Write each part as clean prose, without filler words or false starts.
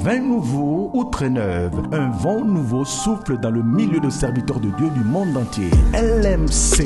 Vin nouveau ou très neuve, un vent nouveau souffle dans le milieu de serviteurs de Dieu du monde entier. LMC,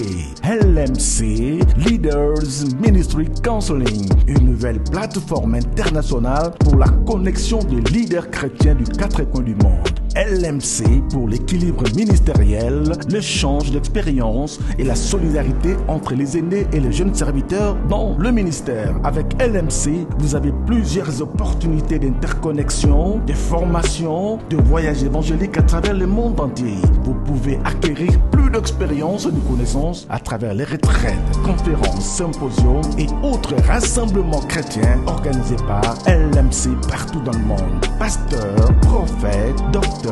Leaders Ministry Counseling, une nouvelle plateforme internationale pour la connexion des leaders chrétiens du quatre coins du monde. LMC pour l'équilibre ministériel, l'échange d'expériences et la solidarité entre les aînés et les jeunes serviteurs dans le ministère. Avec LMC, vous avez plusieurs opportunités d'interconnexion, de formation, de voyages évangéliques à travers le monde entier. Vous pouvez acquérir plus d'expérience et de connaissances à travers les retraites, conférences, symposiums et autres rassemblements chrétiens organisés par LMC partout dans le monde. Pasteurs, prophètes, docteurs,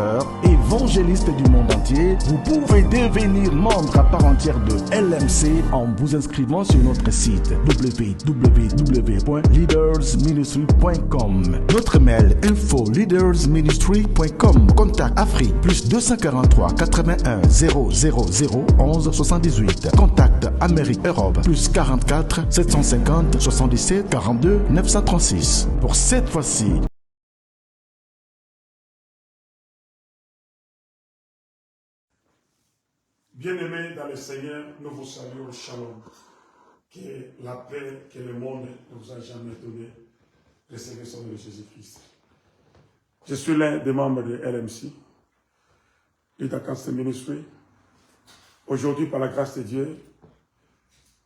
évangélistes du monde entier, vous pouvez devenir membre à part entière de LMC en vous inscrivant sur notre site www.leadersministry.com. Notre mail info@leadersministry.com. Contact Afrique +243 81 000 11 78. Contact Amérique Europe +44 750 77 42 936. Pour cette fois-ci, bien-aimés dans le Seigneur, nous vous saluons le shalom. Que la paix que le monde ne vous a jamais donnée, recevez son nom de Jésus-Christ. Je suis l'un des membres de LMC, Leader Council Ministry. Aujourd'hui, par la grâce de Dieu,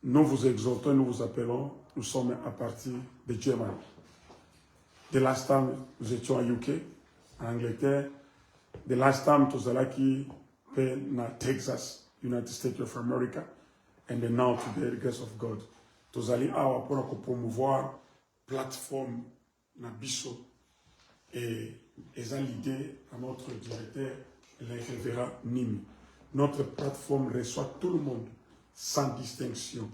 nous vous exhortons, nous vous appelons, nous sommes à partir de Germany. The last time, nous étions à UK, en Angleterre. The last time, nous étions aquí na Texas, United States of America, and then now today, the grace of God. Nous allons pour promouvoir plateforme na biso et l'idée à notre directeur, le révérend Nimi. Notre plateforme reçoit tout le monde sans distinction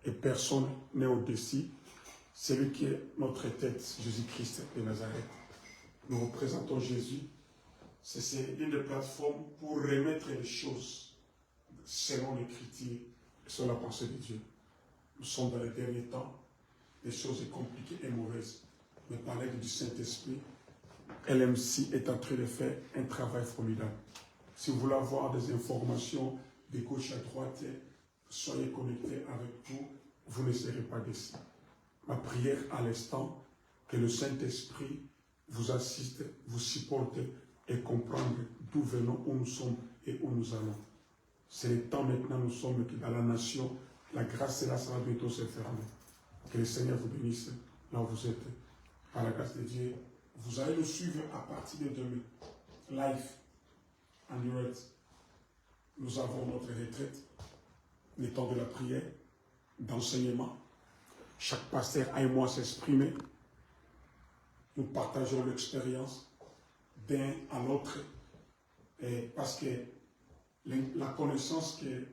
et personne n'est au-dessus. Celui qui est notre tête, Jésus-Christ de Nazareth. Nous représentons Jésus. C'est une des plateformes pour remettre les choses selon l'Écriture et selon la pensée de Dieu. Nous sommes dans les derniers temps, des choses compliquées et mauvaises. Mais par l'aide du Saint-Esprit, LMC est en train de faire un travail formidable. Si vous voulez avoir des informations de gauche à droite, soyez connectés avec nous, vous ne serez pas déçus. Ma prière à l'instant, que le Saint-Esprit vous assiste, vous supporte et comprendre d'où venons, où nous sommes et où nous allons. C'est le temps maintenant, nous sommes dans la nation, la grâce et la ça va bientôt se fermer. Que le Seigneur vous bénisse là où vous êtes. Par la grâce de Dieu, vous allez nous suivre à partir de demain. Live, en direct. Nous avons notre retraite, le temps de la prière, d'enseignement. Chaque pasteur a et moi s'exprimer. Nous partageons l'expérience d'un à l'autre. Parce que la connaissance que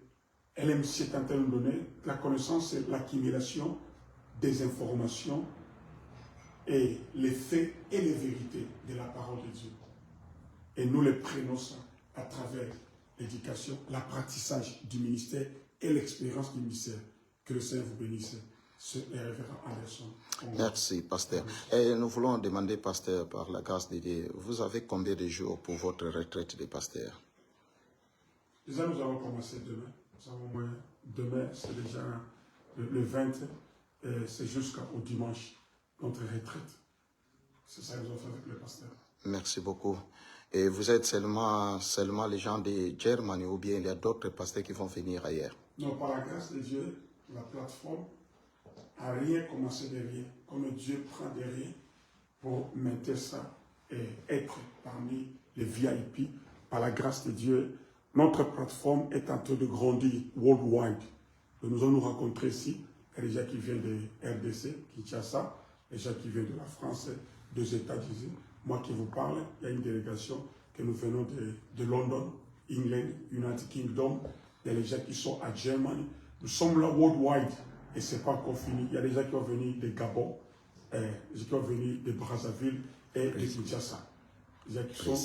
LMC est en train de nous donner, la connaissance, c'est l'accumulation des informations et les faits et les vérités de la parole de Dieu. Et nous les prenons ça à travers l'éducation, l'apprentissage du ministère et l'expérience du ministère. Que le Seigneur vous bénisse. C'est le révérend Anderson. Merci, pasteur. Et nous voulons demander, pasteur, par la grâce de Dieu, vous avez combien de jours pour votre retraite de pasteur? Déjà, nous allons commencer demain. Demain, c'est déjà le 20, c'est jusqu'au dimanche, notre retraite. C'est ça que nous avons fait avec le pasteur. Merci beaucoup. Et vous êtes seulement les gens de Germany ou bien il y a d'autres pasteurs qui vont venir ailleurs? Non, par la grâce de Dieu, la plateforme n'a rien commencé de rien. Comme Dieu prend de rien pour mettre ça et être parmi les VIP, par la grâce de Dieu, notre plateforme est en train de grandir worldwide. Nous allons nous rencontrer ici. Il y a des gens qui viennent de RDC, Kinshasa, des gens qui viennent de la France, des États-Unis. Moi qui vous parle, il y a une délégation que nous venons de London, England, United Kingdom. Il y a des gens qui sont à Germany. Nous sommes là worldwide et ce n'est pas encore fini. Il y a des gens qui vont venir de Gabon, des gens qui vont venir de Brazzaville et de Kinshasa. Des gens qui sont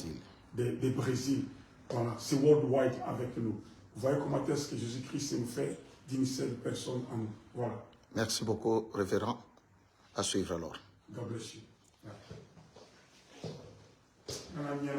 de Brésil. Voilà, c'est worldwide avec nous. Vous voyez comment est-ce que Jésus-Christ nous fait d'une seule personne en nous. Voilà. Merci beaucoup, révérend. À suivre alors. God bless you. Yeah. Amen.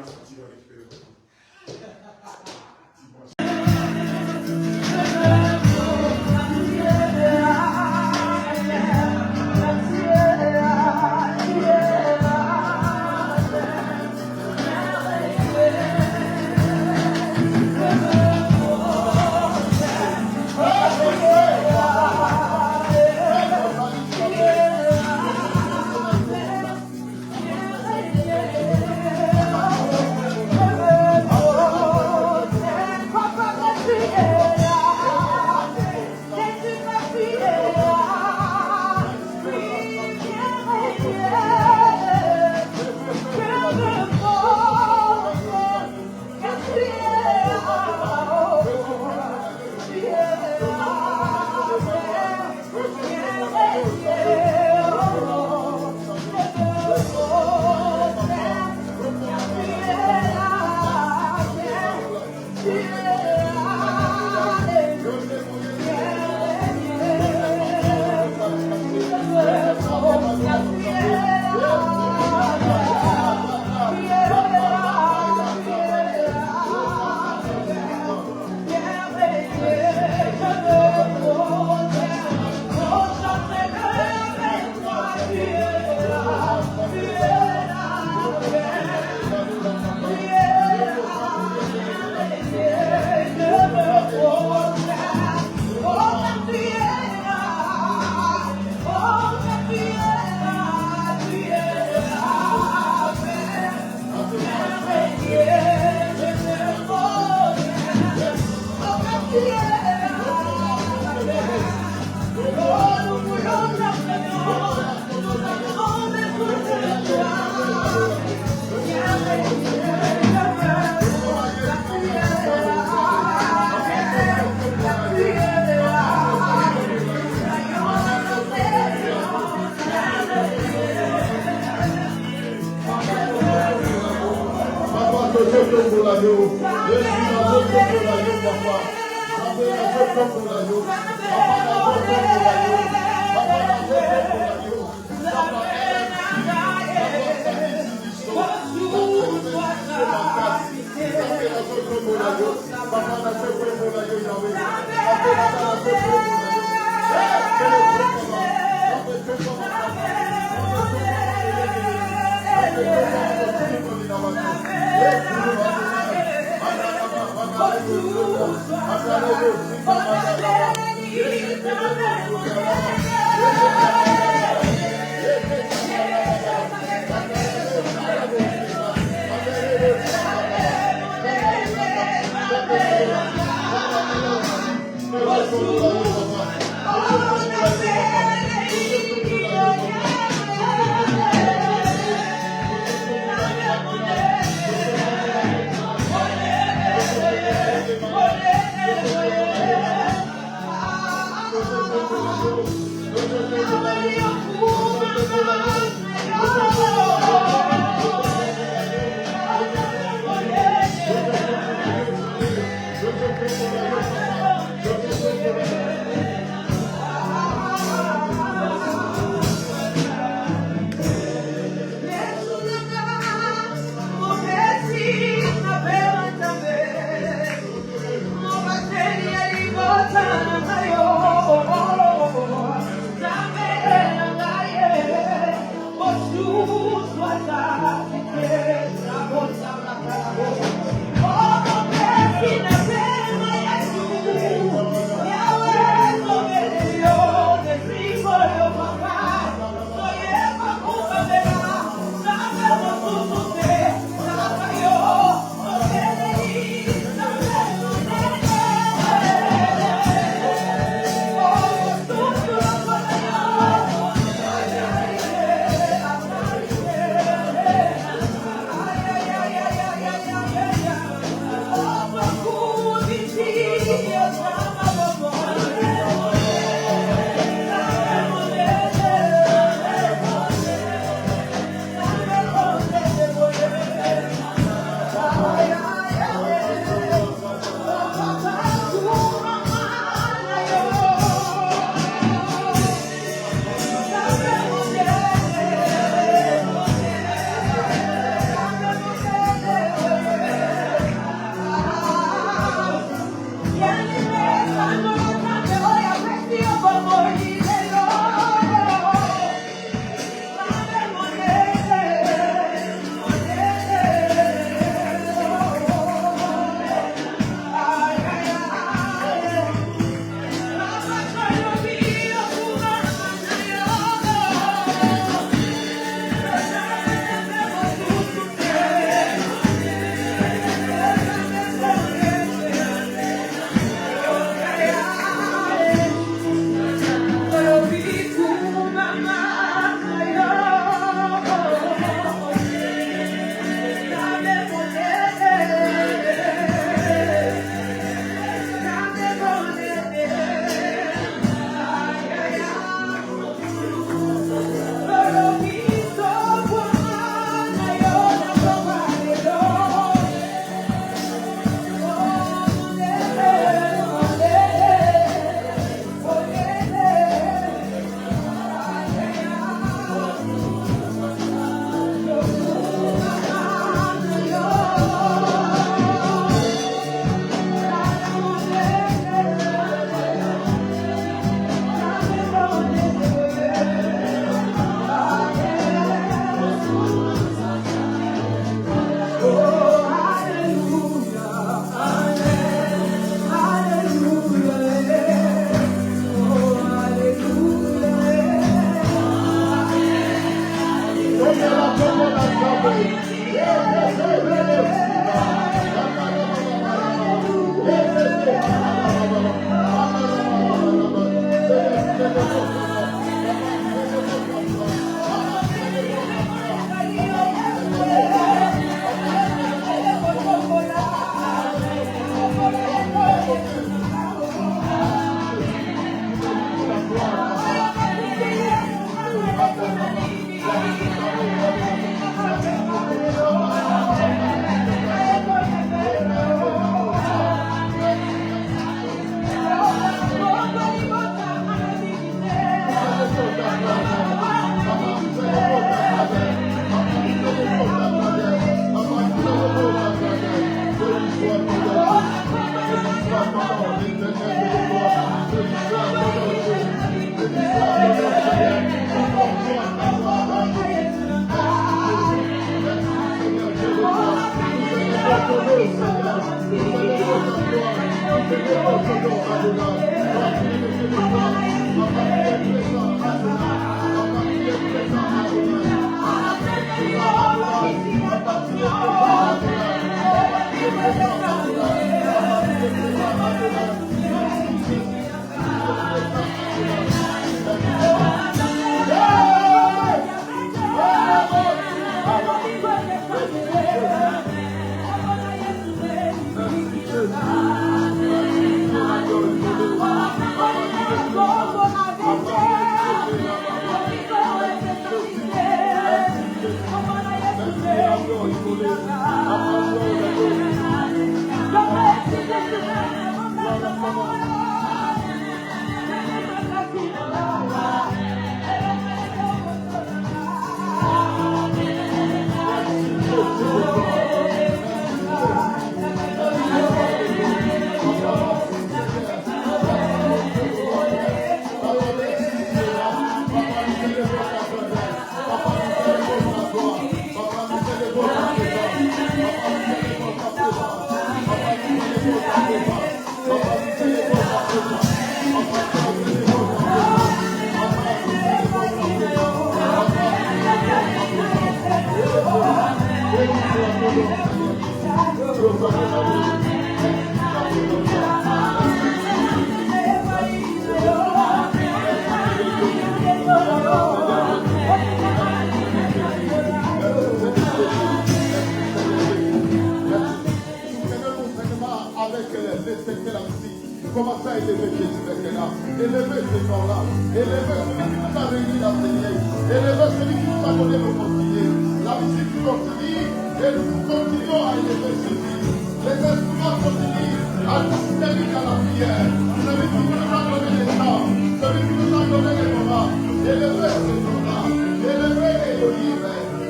Commencez à élever Jésus maintenant. Élevez ce nom-là. Élevez celui qui nous a réunis dans ce lieu. Élevez celui qui nous a donné le continuer. La musique continue et nous continuons à élever celui. Les instruments continuent à considérer dans la prière. Celui qui nous a donné les temps. Celui qui nous a donné les moments. Élevez ce nom-là. Élevez Elohim.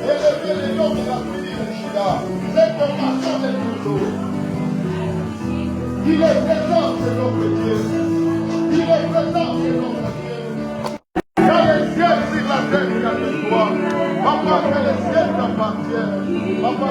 Élevez les noms de la tribu de Juda. C'est formation des couteaux. Il est présent, c'est notre Dieu. Il est présent, c'est notre Dieu. Dans les cieux, sur la terre, il y a de toi. Papa, que les cieux t'appartiennent. Papa,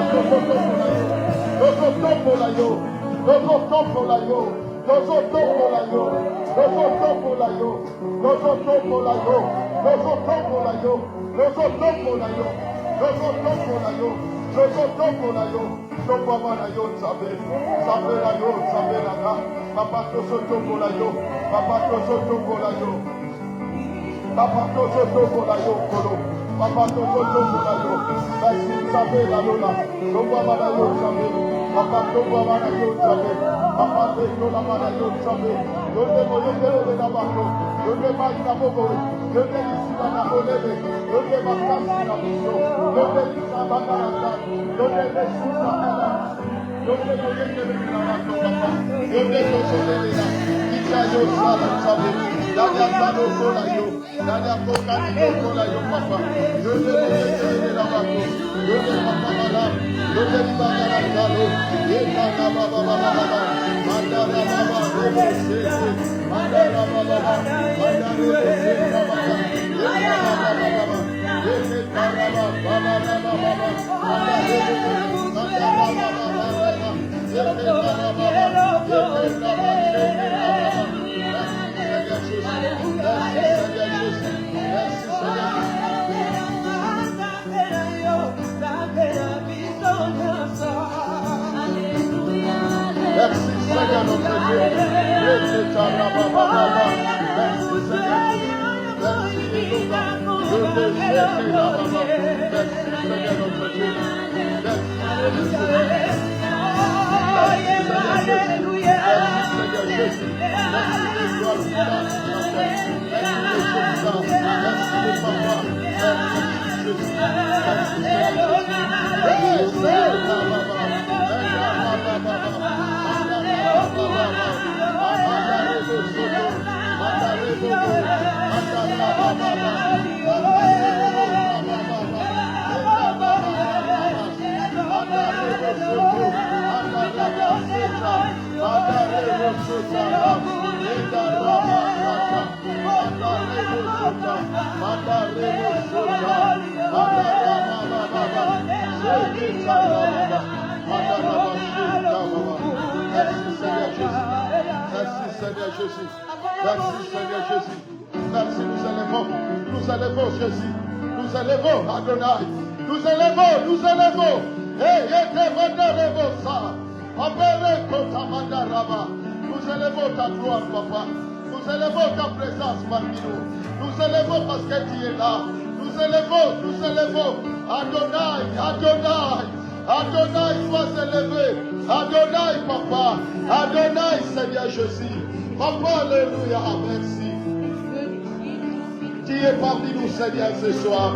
Seigneur, ce soir.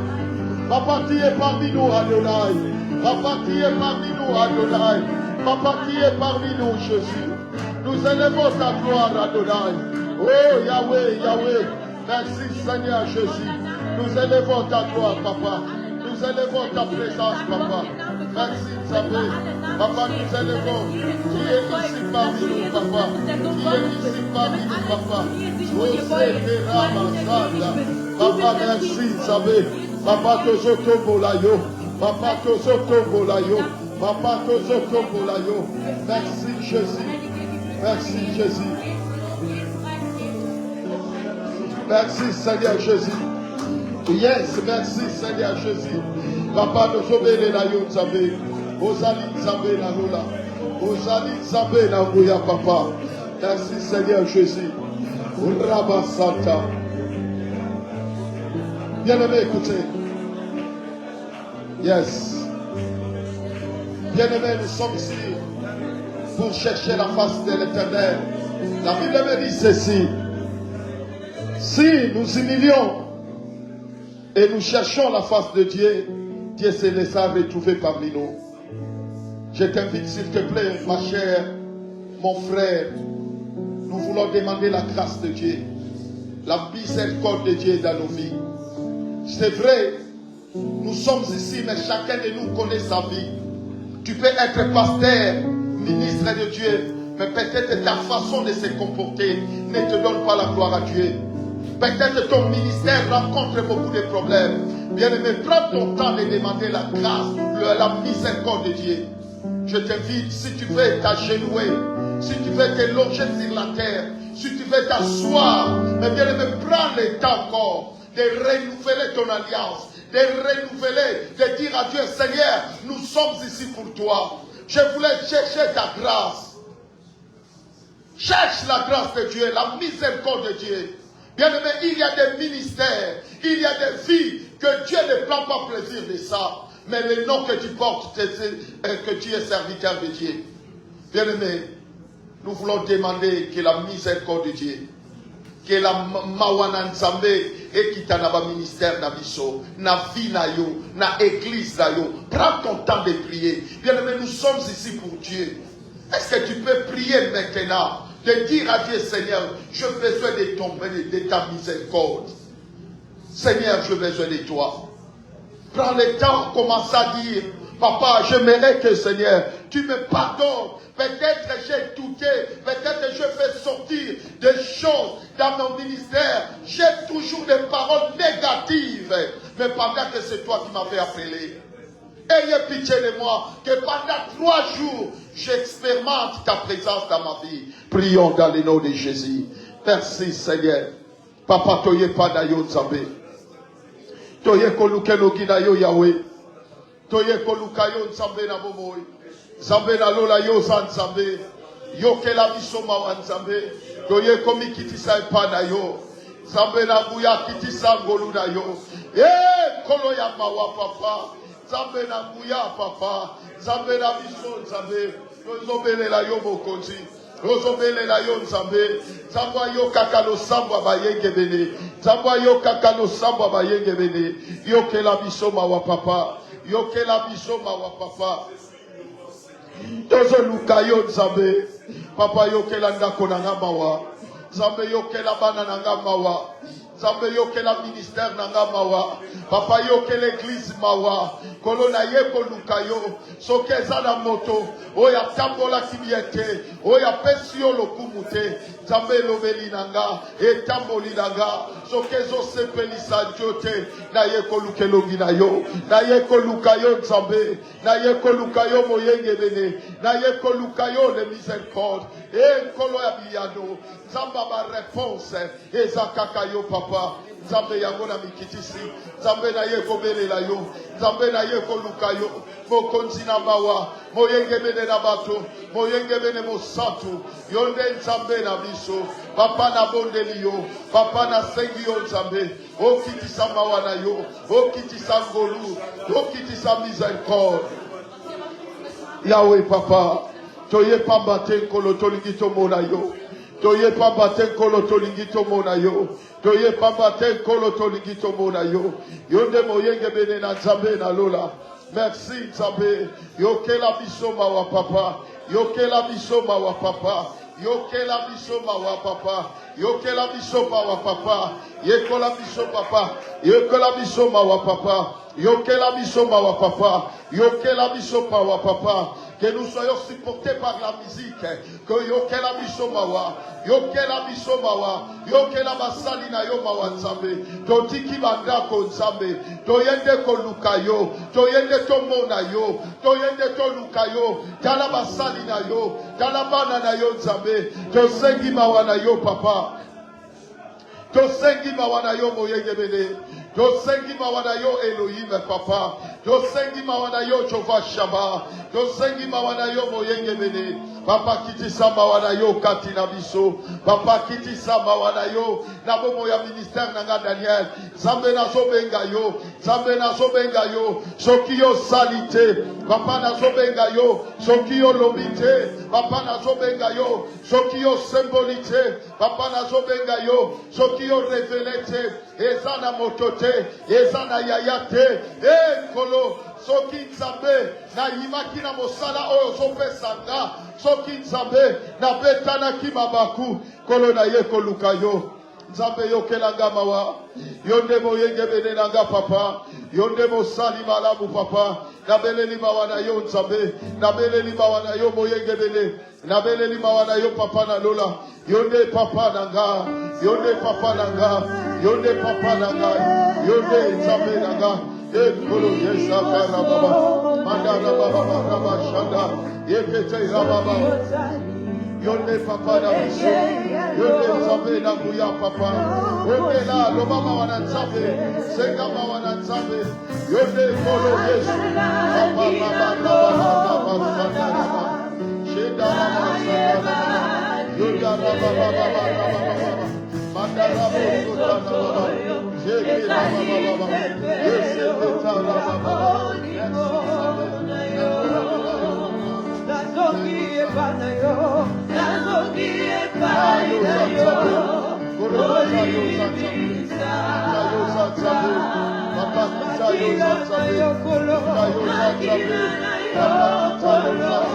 Papa, tu es parmi nous, Adonai. Papa, tu es parmi nous, Adonai. Papa, tu es parmi nous, Jésus. Nous élevons ta gloire, Adonai. Oh, Yahweh, Yahweh. Merci, Seigneur Jésus. Nous élevons ta gloire, Papa. Nous élevons ta présence, Papa. Merci, Yahweh. Papa, nous élevons. Tu es ici parmi nous, Papa. Tu es ici parmi nous, Papa. Oh, c'est Ramasada. Papa, merci, Zabé. Papa, Tozoto Bolayo. Papa, Tozoto Bolayo. Papa, Tozoto Bolayo. Merci, Jésus. Merci, Jésus. Merci, Seigneur Jésus. Yes, merci, Seigneur Jésus. Papa, nous obéissons la yon Zabé. Ozali Zabé la Lola. Ozali Zabé la Bouya, Papa. Merci, Seigneur Jésus. Uraba Santa. Bien-aimé, écoutez. Yes. Bien-aimé, nous sommes ici pour chercher la face de l'Éternel. La Bible me dit ceci. Si nous humilions et nous cherchons la face de Dieu, Dieu se laissera retrouver parmi nous. Je t'invite, s'il te plaît, ma chère, mon frère, nous voulons demander la grâce de Dieu, la miséricorde de Dieu dans nos vies. C'est vrai, nous sommes ici, mais chacun de nous connaît sa vie. Tu peux être pasteur, ministre de Dieu, mais peut-être ta façon de se comporter ne te donne pas la gloire à Dieu. Peut-être ton ministère rencontre beaucoup de problèmes. Bien-aimé, prends ton temps de demander la grâce, la miséricorde de Dieu. Je t'invite, si tu veux t'agenouiller, si tu veux te loger sur la terre, si tu veux t'asseoir, mais bien-aimé, prends le temps encore de renouveler ton alliance, de renouveler, de dire à Dieu, Seigneur, nous sommes ici pour toi. Je voulais chercher ta grâce. Cherche la grâce de Dieu, la miséricorde de Dieu. Bien-aimé, il y a des ministères, il y a des vies que Dieu ne prend pas plaisir de ça. Mais le nom que tu portes, que tu es serviteur de Dieu. Bien-aimé, nous voulons demander que la miséricorde de Dieu, que la mawana nzambe et qui t'a na ministère na biso, na vie na yo, na église na yo. Prends ton temps de prier. Bien-aimé, nous sommes ici pour Dieu. Est-ce que tu peux prier maintenant? De dire à Dieu, Seigneur, j'ai besoin de tomber de ta miséricorde. Seigneur, j'ai besoin de toi. Prends le temps, commence à dire, Papa, j'aimerais que, Seigneur, tu me pardonnes. Peut-être j'ai douté, peut-être je fais sortir des choses dans mon ministère. J'ai toujours des paroles négatives. Mais pendant que c'est toi qui m'avais appelé, ayez pitié de moi, que pendant 3 jours, j'expérimente ta présence dans ma vie. Prions dans le nom de Jésus. Merci Seigneur. Papa, toye pas d'ayo nzambe. Toye koluke no gidayo Yahweh. Toye koluka yo nzambe na bomoy. Nzambe na lola yo nzambe. Yo ke la bisoma wa nzambe. Toye komi kitisa epa na yo. Nzambe na buya kitisa ngolu na yo. Kolo ya mawa papa. Nzambe na buya papa. Nzambe na biso nzambe. Nzobele la yo mokonzi. Nzobele la yo nzambe. Nzamba yo kakalo samba bayenge bene. Nzamba yo kakalo samba bayenge bene. Yo ke la bisoma wa papa. Yo ke la bisoma wa papa. Tozo luka yo nzambe. Papa yo ke la ndako na ngamawa. Nzambe yo ke la bana na ngamawa. Nzambe yo ke la ministère na ngamawa. Papa yo ke l'église mawa. Kolona ye koluka yo. Sokeza na moto. Oya tambola kibiete. Oya pesio lokumute. Nzambe lobeli nanga. Etamboli nanga. Sokezo sepeli sanjote. Na ye koluke longi na yo. Na ye koluka yo nzambe. Na ye koluka yo moyenge bene. Na ye koluka yo le miséricorde. E kolo ya biyano. Nzamba ba réponse. Ezakaka yo papa. Nzambe yango na mikitisi. Nzambe na ye kobele la yo. Nzambe na ye koluka yo. Mokonzi na bawa. Moyenge bene na bato. Moyenge bene mosantu. Yonde nzambe na biso. Papa na bondeli yo. Papa na sengi yo nzambe. Okitisa mawa na yo. Okitisa ngolu. Okitisa miséricorde. Yahweh papa. Toye pambate kolo tolingito mona yo. Toye pambate kolo tolingito mona yo. Toye pambate kolo tolingito mona yo. Yonde moyenge bene na nzambe na lola. Merci nzambe. Yoke la bisoma wa papa. Yoke la bisoma wa papa. Yoke la bisoma wa papa. Yoke la bisoma wa papa. Yeko la bisoma papa. Yoke la bisoma wa papa. Yoke la bisoma wa papa. Yoke la bisoma wa papa. que nous soyons supportés par la musique, que yokela biso mawa, yokela biso mawa, yokela basali na yo mawa nzambe, totiki bandako nzambe, toyende koluka yo, toyende tomona yo, toyende toluka yo, tala basali na yo, tala bana na yo nzambe, tosengi mawa na yo papa, tosengi mawa na yo moyengebele, tosengi mawa na yo Elohim papa, tosengi mawa na yo Jehovah Shabbat, tosengi mawa na yo moyengebele, papa kitisa mawa na yo kati na biso, papa kitisa mawa na yo na bomo ya ministère nanga Daniel, zambe na zobenga yo, zambe na zobenga yo, soki yo salite, papa na zobenga yo, soki yo lobite, papa na zobenga yo, soki yo symbolite, papa na zobenga yo, soki yo revelete, ezana motote, ezana yayate, kolo, soki nzambe na yimaki na mosala oyo zopesanga, soki nzambe na betana kimabaku, kolo na ye koluka yo, nzambe yokelanga mawa, yonde moyengebene nanga papa, yonde mosali malamu papa, nabeleli mawa na yo nzambe, nabeleli mawa na yo moyengebene, nabeleli mawa na yo papa na lola, yonde papa nanga, yonde papa nanga, yonde papa nanga, yonde nzambe nanga, ekolo yesa karababa, mandara baba baba shanda, yekete rababa, yonde papa na biso, yonde nzambe na kuya papa, yonde la lobama wana nzambe, senga wana nzambe, yonde kolo yesu, papa baba baba baba shanda baba, sheda baba shanda baba, yonde baba baba baba baba, mandara boso shanda baba, sheke baba baba, yese beta baba baba, Nazoki epanayo, nazoki epanayo, Olibisa, Makina na yokolo, Makina na yokolo,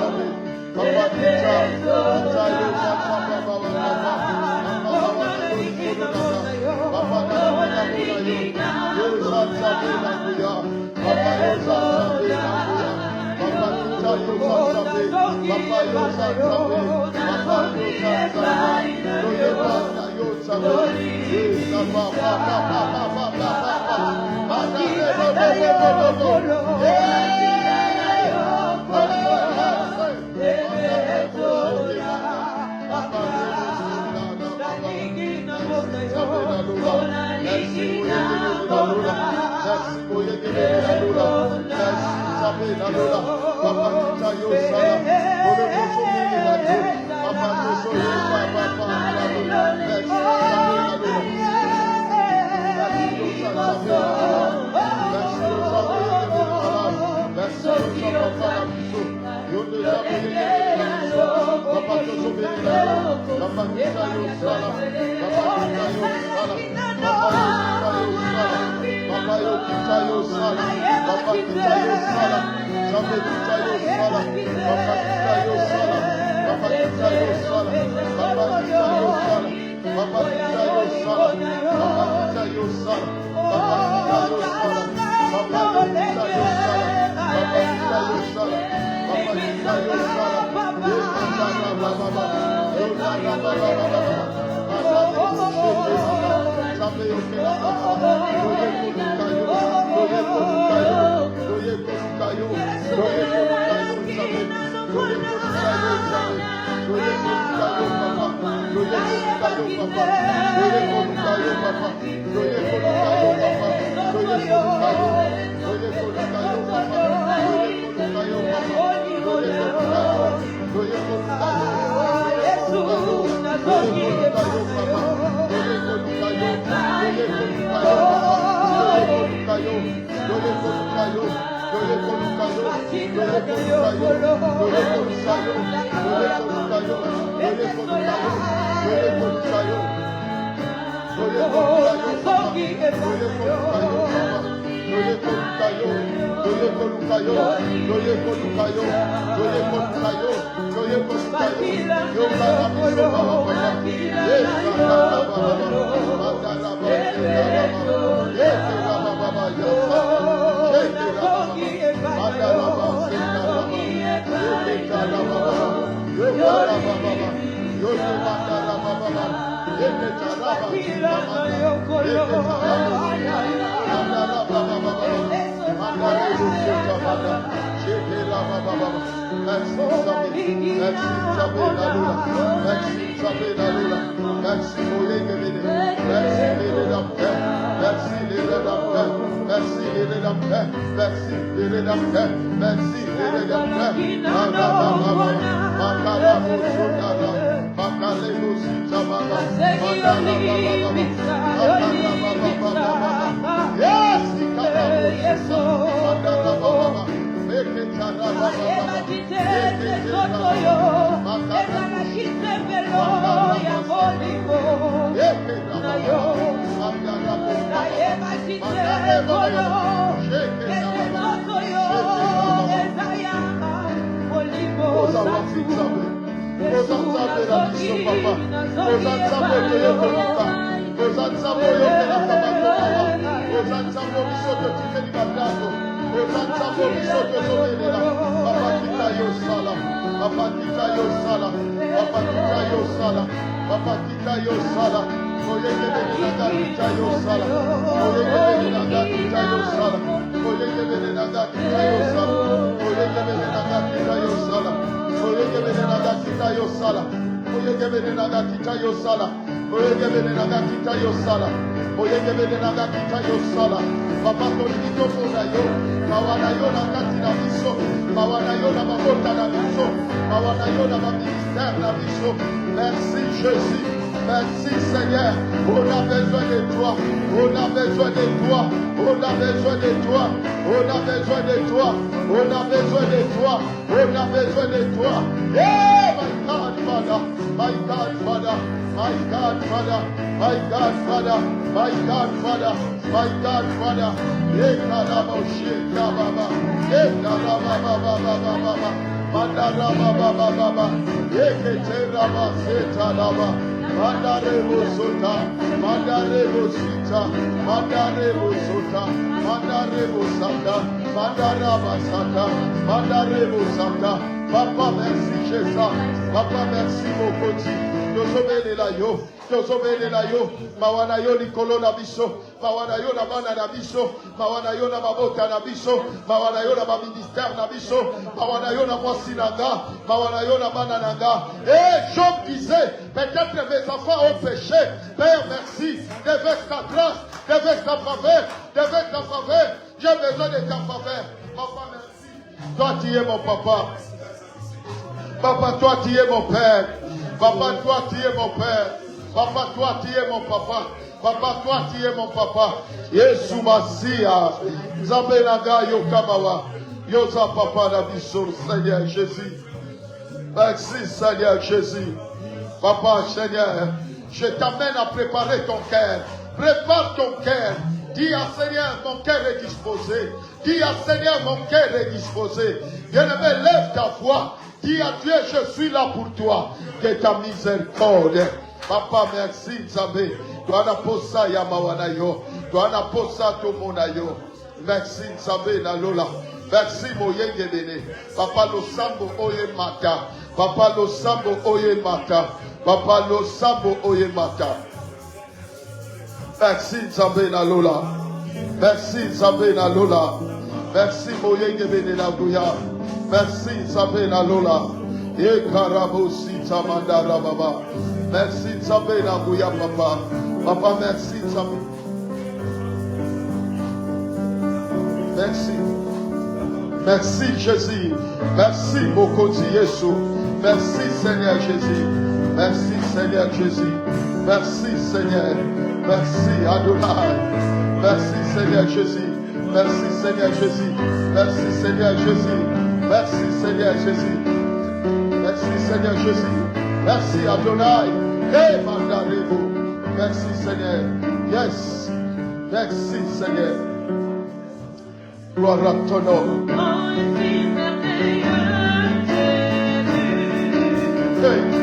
Ebezo, Merci Jésus. Merci Seigneur. On a besoin de toi. On a besoin de toi. On a besoin de toi. On a besoin de toi. On a besoin de toi. On a besoin de toi. Hey, my God, Father. My God, Father. My God, Father. My God, Father. My God, Father. My God, Father. Hey, Kadaba, Shekababa. Hey, Kadaba, Baba, Baba, Baba. Mandara Baba, Baba, Baba. Hey, Keteraba, Setalaba. Mandare Bosota, Mandare Bosita, Mandare Bosota, Mandare Bosata, Mandara Basata, Mandare Bosata. Papa, merci Jésus. Papa, merci mon côté. Tozobele la yo, tozobele la yo. Mawana yo likolo na biso, mawana yo na bana na biso, mawana yo na mabota na biso, mawana yo na ba ministère na biso, mawana yo na mwasi nanga, mawana yo na bana nanga. Et Job disait, peut-être mes enfants ont péché. Père, merci. Déverse ta grâce, déverse ta faveur, déverse ta faveur. J'ai besoin de ta faveur. Papa, merci. Toi, tu es mon papa. Papa, toi, tu es mon père. Papa, toi, tu es mon père. Papa, toi, tu es mon papa. Papa, toi, tu es mon papa. Yesu Masia. Zabenaga Yokamawa. Yosa Papa Nabiso, Seigneur Jésus. Merci, Seigneur Jésus. Papa, Seigneur, je t'amène à préparer ton cœur. Prépare ton cœur. Dis à Seigneur, mon cœur est disposé. Dis à Seigneur, mon cœur est disposé. Bien-aimé, lève ta voix. Dis à Dieu, je suis là pour toi. Que ta miséricorde. Papa, merci, Nzambe. Doana posa ya mawanayo. Doana posa tomonayo. Merci, Nzambe na lola. Merci, moyenge bene. Papa, lo sambo oye mata. Papa, lo sambo oye mata. Papa, lo sambo oye mata. Merci, Nzambe na lola. Merci, Nzambe na lola. Merci, moyenge bene na guya. Merci, Nzambe na lola. Ye karabosi tamandara baba. Merci, Nzambe na guya papa. Papa, merci, Nzambe. Merci. Merci, Jésus. Merci, Mokoti Yesu. Merci, Seigneur Jésus. Merci, Seigneur Jésus. Merci, Seigneur. Merci, Adonai. Merci, Seigneur Jésus. Merci, Seigneur Jésus. Merci, Seigneur Jésus. Merci, Seigneur Jésus. Merci, Seigneur Jésus. Merci, Adonai. Hey, Mandarebo. Merci, Seigneur. Yes. Merci, Seigneur. Gloire à ton nom. Hey.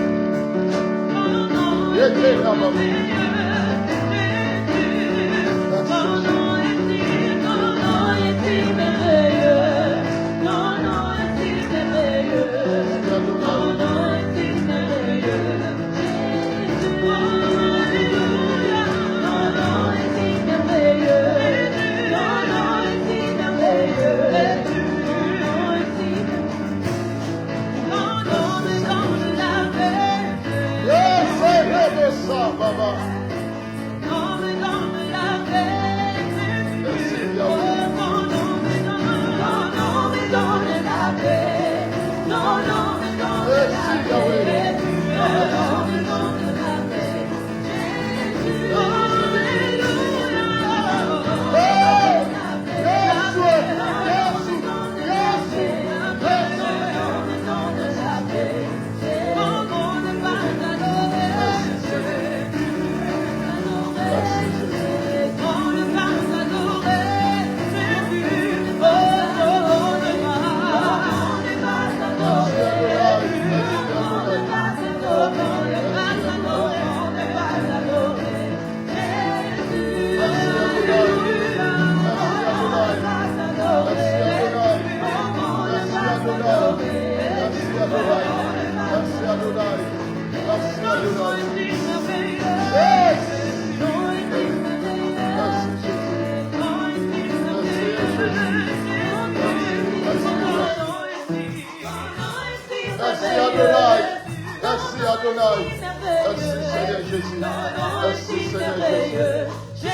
Merci Seigneur Jésus. Merci Seigneur Jésus.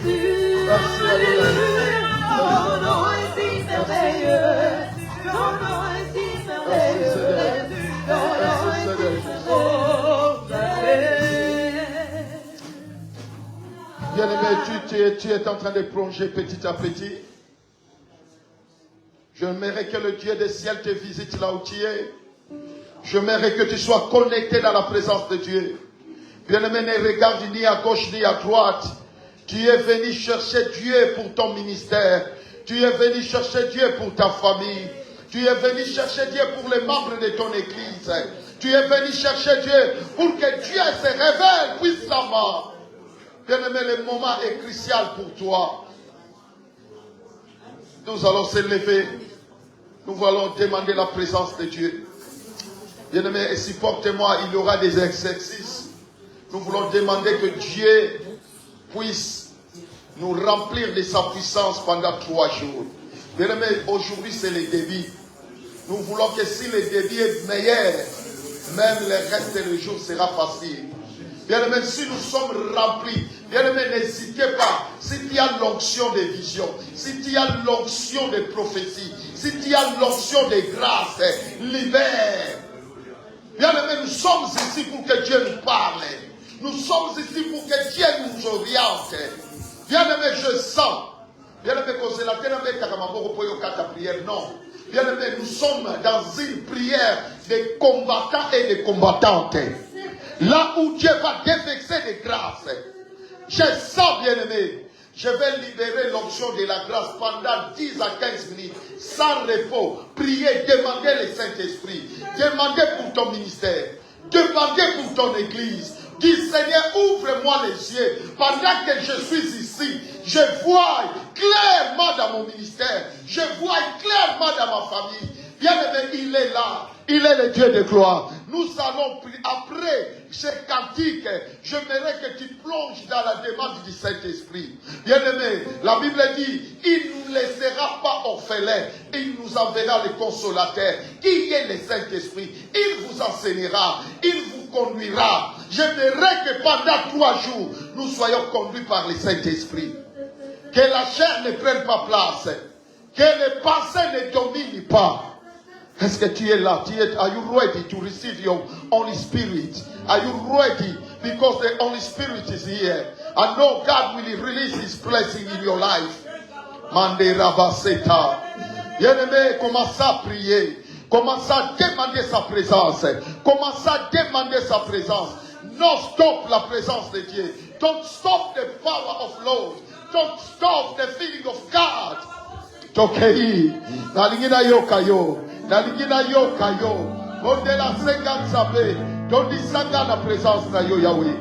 Jésus, Merci Adonai. ton nom est si merveilleux, ton nom est si merveilleux, ton nom est si merveilleux. Bien-aimé, tu es en train de plonger petit à petit. J'aimerais que le Dieu des ciels te visite là où tu es. J'aimerais que tu sois connecté dans la présence de Dieu. Bien-aimé, ne regarde ni à gauche ni à droite. Tu es venu chercher Dieu pour ton ministère. Tu es venu chercher Dieu pour ta famille. Tu es venu chercher Dieu pour les membres de ton église. Tu es venu chercher Dieu pour que Dieu se révèle puissamment. Bien-aimé, le moment est crucial pour toi. Nous allons se lever. Nous allons demander la présence de Dieu. Bien-aimé, supportez-moi, il y aura des exercices. Nous voulons demander que Dieu puisse nous remplir de sa puissance pendant 3 jours. Bien-aimé, aujourd'hui c'est le début. Nous voulons que si le début est meilleur, même le reste du jour sera facile. Bien-aimé, si nous sommes remplis, bien-aimé, n'hésitez pas. Si tu as l'onction des visions, si tu as l'onction des prophéties, si tu as l'onction des grâces, libère. Bien-aimé, nous sommes ici pour que Dieu nous parle. Nous sommes ici pour que Dieu nous oriente. Bien-aimé, je sens. Bien-aimé, non. Bien-aimé, nous sommes dans une prière des combattants et des combattantes. Là où Dieu va dévexer des grâces. Je sens, bien-aimé, je vais libérer l'onction de la grâce pendant 10 à 15 minutes, sans repos. Priez, demandez le Saint-Esprit. Demandez pour ton ministère. Demandez pour ton église. Dis, Seigneur, ouvre-moi les yeux. Pendant que je suis ici, je vois clairement dans mon ministère. Je vois clairement dans ma famille. Bien-aimé, il est là. Il est le Dieu de gloire. Nous allons prier. Après ce cantique, j'aimerais que tu plonges dans la demande du Saint-Esprit. Bien-aimé, la Bible dit, il ne nous laissera pas orphelins. Il nous enverra le consolateur, qui est le Saint-Esprit. Il vous enseignera. Il vous conduira. J'aimerais que pendant 3 jours, nous soyons conduits par le Saint-Esprit. Que la chair ne prenne pas place. Que les pensées ne dominent pas. Est-ce que tu es là? Are you ready to receive your Holy Spirit? Are you ready? Because the Holy Spirit is here. I know God will release His blessing in your life. Mande Rabaseta. Bien-aimé, commence à prier. Commence à demander sa présence. Commence à demander sa présence. Non, stop la présence de Dieu. Don't stop the power of Lord. Don't stop the feeling of God. Tokei. Nalingina yo kayo. Nalingina yo kayo. Mondela sengan sabe. Dondi sanga la présence na yo Yahweh.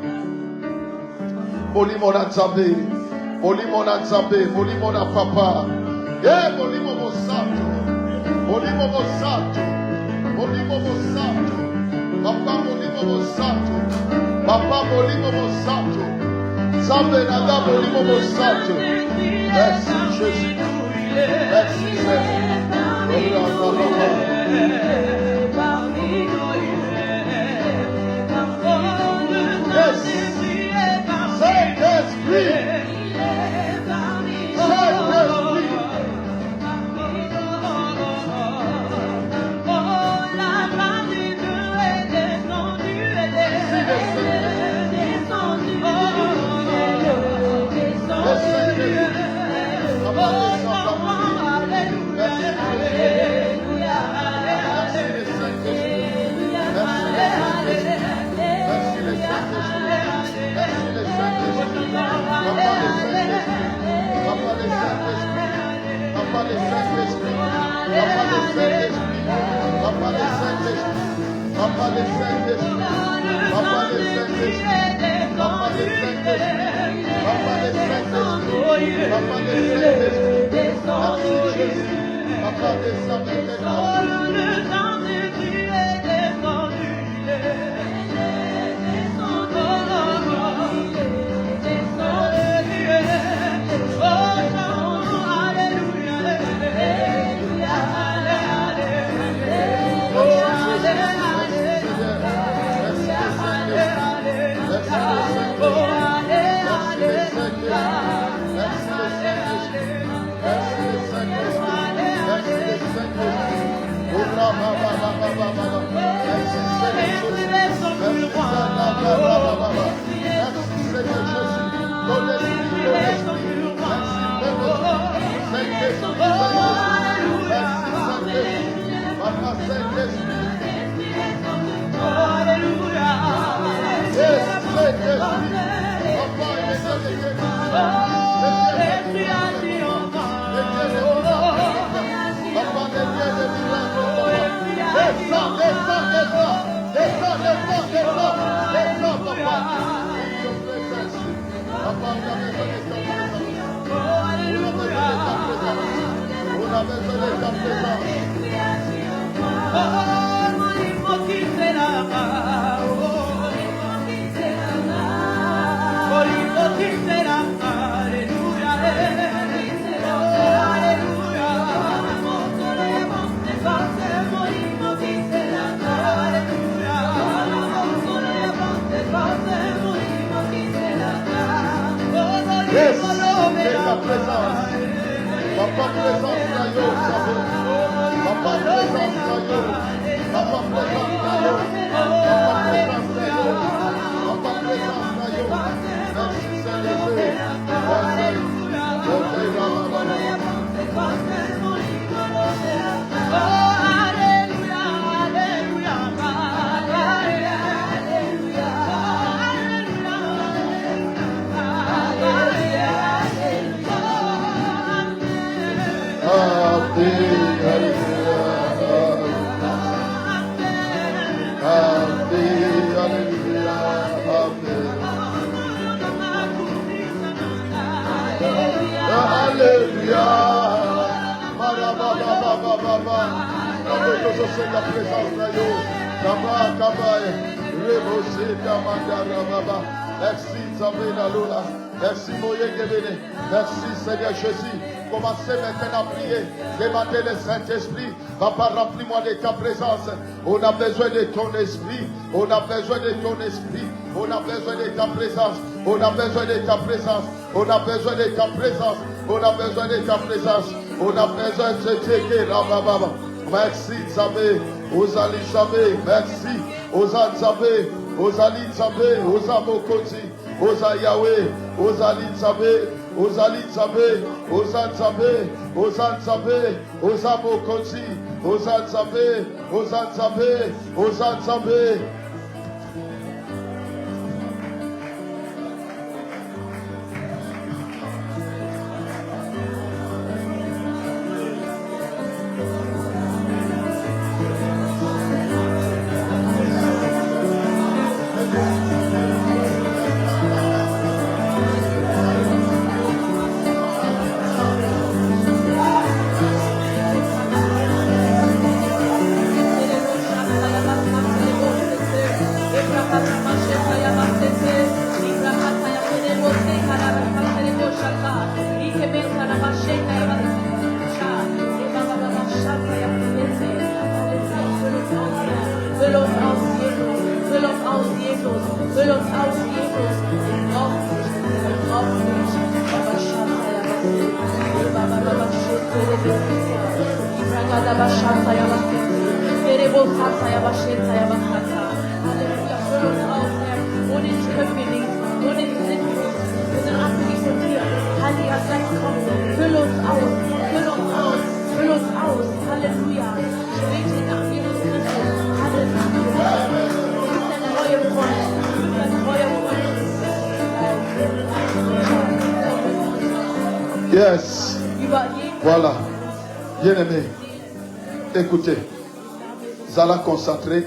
Molimona nzambe. Molimona nzambe. Molimona papa. Molimo mosato. Molimo mosato. Molimo mosato. Papa molimo mosato. Papa molimo mosato. Nzambe naga molimo mosato. Merci Jésus. Merci Seigneur. Merci Seigneur Jésus. Commencez maintenant à prier. Demandez le Saint-Esprit. Papa, remplis-moi de ta présence. On a besoin de ton esprit. On a besoin de ton esprit. On a besoin de ta présence. On a besoin de ta présence. On a besoin de ta présence. On a besoin de ta présence. On a besoin de te là. Merci Zabé. Osali Zabé. Merci. Osa Zabé. Osali Zabé. Osa Mokoti. Osa Yahweh. Osali Zabé. Osali Zabé, Osa Zabé, Osa Zabé, Osa Mokoti, Osa Zabé, Osa Zabé, Osa Zabé. Yes. Voilà. Bien-aimé, écoutez. Vous allez concentrer.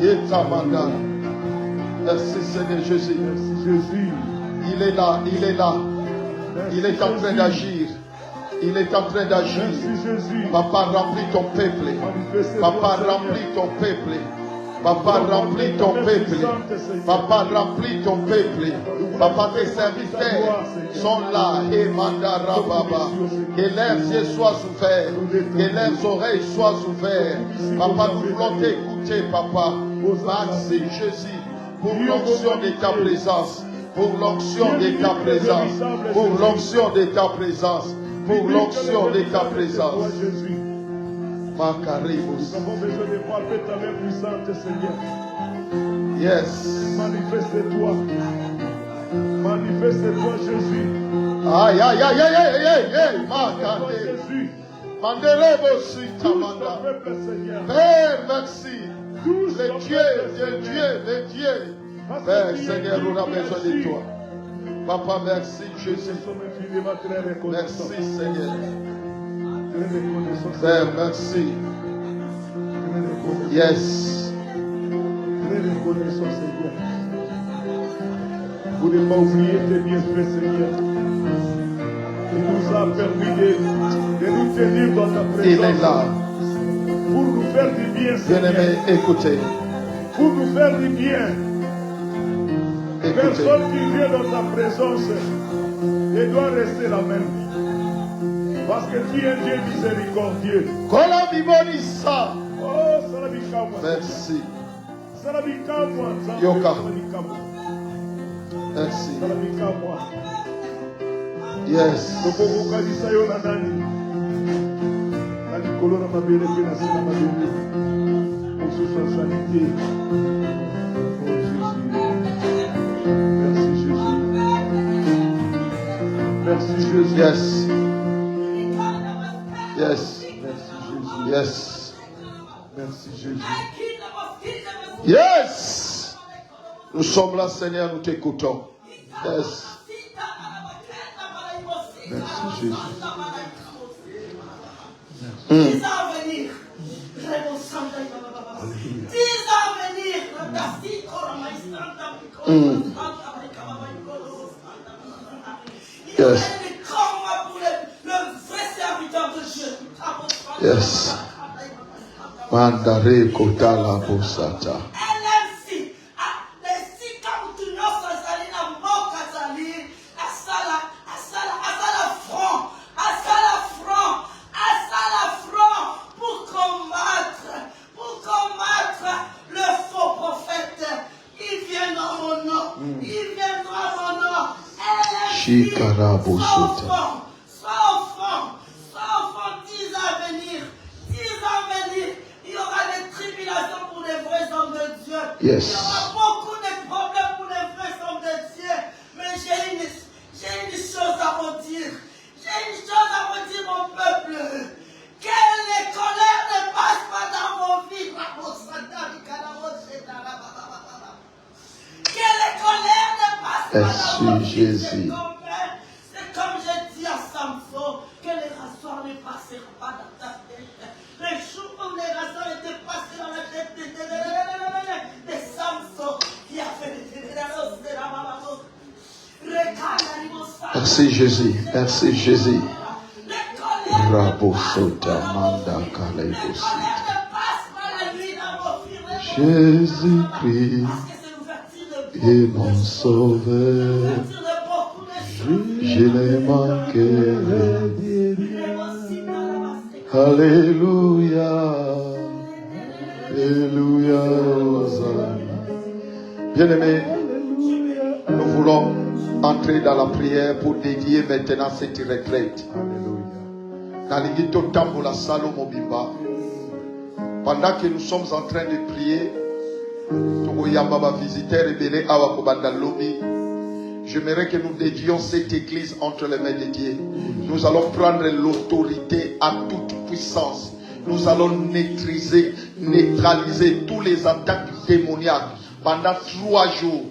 Yetamanda. Merci Seigneur Jésus. Merci Jésus. Il est là, il est là. Merci Il est en train Jésus. d'agir. Il est en train d'agir. Merci Jésus. Papa, remplis ton peuple. Manifestez-toi, Papa, Seigneur. remplis ton peuple. Papa, remplis ton peuple. Papa, remplis ton peuple. Papa, tes serviteurs sont là. Et mandara baba. Que leurs yeux soient ouverts. Que leurs oreilles soient ouvertes. Papa, nous voulons t'écouter, papa. Merci Jésus. Pour l'onction de ta présence. Pour l'onction de ta présence. Pour l'onction de ta présence. Pour l'onction de ta présence. Toi, Jésus. Macaribus. Nous avons besoin de palper ta main puissante, Seigneur. Yes. Manifeste-toi. Manifeste-toi, Jésus. Aïe, aïe, aïe, aïe, aïe, aïe, aïe. Toi, Macandé. Jésus. Mandelebo suita Touche ton manda. peuple, Seigneur. Père, merci. Touche Le ton Dieu, peuple, le Seigneur. Dieu, le Dieu. Parce Père, qu'il est Seigneur, on a digne, besoin de merci. toi. Papa, merci, Nous Jésus. sommes infiniment très reconnaissants. Merci, Seigneur. Très reconnaissants, Père, Seigneur. merci. Très reconnaissants. Yes. Très reconnaissants, Seigneur. Pour ne pas oublier tes bienfaits, Seigneur. Il nous a permis de nous tenir dans ta présence. Il est là. Pour nous faire du bien, Seigneur. Bien-aimé, écoutez. Pour nous faire du bien. Écoutez. Personne qui vient dans ta présence ne doit rester la même. Parce que tu es un Dieu miséricordieux. Kolabibonisa. Oh, Salabikamwa. Merci. Salabikamwa. Yoka. Salabikamwa. Merci. Salabikamwa. Yes. Tokokokanisa yo na nani? Na likolo na mabele mpe na se na mabele. Mosusu azali te. Oh, Jésus. Merci Jésus. Merci Jésus. Yes. Yes. Merci Jésus. Yes. Merci Jésus. Yes. Nous sommes là, Seigneur, nous t'écoutons. Yes. Merci Jésus. Dis à venir. Dis à venir. Il y a Yes. des combats pour le vrai serviteur de Dieu. Yes. Mandare kotala bosata. LMC, les six camps azali na mboka azali asala front pour combattre le faux prophète. Il vient dans mon nom. Il vient dans mon nom. LMC, Shikara bosota. sois au fond, 10 à venir. Il y aura des tribulations pour les vrais hommes de Dieu. Yes. Il y aura beaucoup de problèmes pour les vrais hommes de Dieu. Mais j'ai une chose à vous dire. Mon peuple. Que les colères ne passent pas dans vos vies. Que les colères ne passent pas Merci, dans vos vies. Jésus. C'est comme j'ai dit à Samson, que les rasoirs ne passeront pas dans ta tête. Les jours où les rasoirs étaient passés dans la tête de Samson, qui a fait des Merci Jésus. Merci Jésus. Rabosota manda kalaibosita. Jésus-Christ est mon sauveur. Je l'ai manqué. Alléluia. Alléluia. Hosanna. Bien-aimés, nous voulons entrer dans la prière pour dédier maintenant cette retraite. Pendant que nous sommes en train de prier, j'aimerais que nous dédions cette église entre les mains de Dieu. Nous allons prendre l'autorité à toute puissance. Nous allons neutraliser tous les attaques démoniaques pendant 3 jours.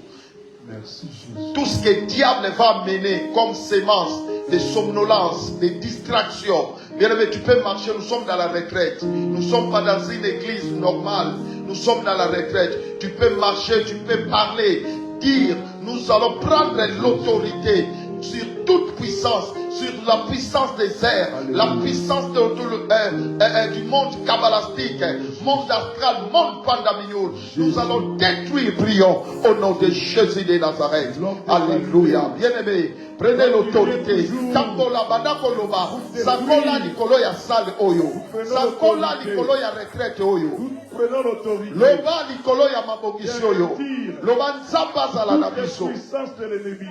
Merci Jésus. Tout ce que le diable va mener comme sémence de somnolence, de distraction. Bien aimé, tu peux marcher, nous sommes dans la retraite. Nous ne sommes pas dans une église normale. nous sommes dans la retraite. Tu peux marcher, tu peux parler, dire, nous allons prendre l'autorité sur toute puissance, sur la puissance des airs, la puissance du monde kabbalistique, monde astral, monde pandaminiol. Nous allons détruire, prions, au nom de Jésus de Nazareth. Alléluia. Bien-aimés, prenez l'autorité. Tambola badakoloba, sakola nikolo ya salle oyo, sakola nikolo ya retraite oyo. Prenons l'autorité. Loba nikolo ya mabongisi oyo. Loba nzamba zala na biso. Puissance de l'ennemi.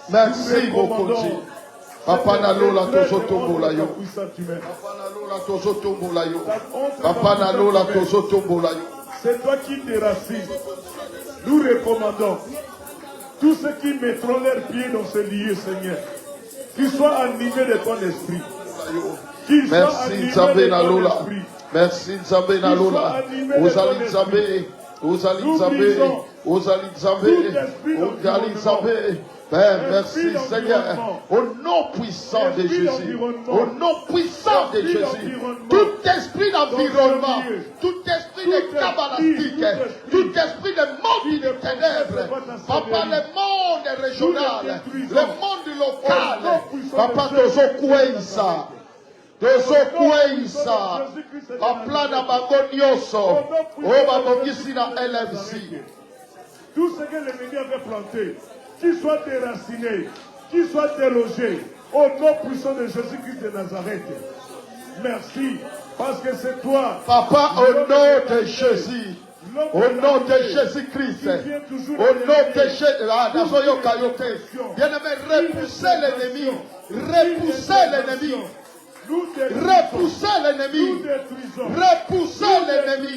Merci beaucoup. Papa na lola tozotombola yo. Puissant-humain. Papa na lola tozotombola yo. Papa na lola tozotombola yo. C'est toi qui déracines. Nous recommandons tous ceux qui mettront leurs pieds dans ce lieu, Seigneur, qu'ils soient animés de ton esprit. Qu'ils soient Merci animés Nzambe de na ton lola. esprit. Merci Nzambe na lola. Ozali Nzambe. Ozali Nzambe. Ozali Nzambe. Ozali Nzambe. Père, merci Seigneur, au nom puissant de Jésus, au nom puissant de Jésus, tout esprit d'environnement, tout esprit de cabalistique, tout esprit de monde de ténèbres, Papa, le monde régional, le monde local, Papa, Tozokueisa, Papa, na bango nyonso, o babongisi na LMC. Tout ce que l'ennemi avait planté, qu'il soit déraciné, qu'il soit délogé, au nom puissant de Jésus-Christ de Nazareth. Merci, parce que c'est toi. Papa, au nom de Jésus, au nom de Jésus-Christ, au nom de Jésus, bien-aimé, repoussez l'ennemi, repoussez l'ennemi, repoussez l'ennemi, repoussez l'ennemi,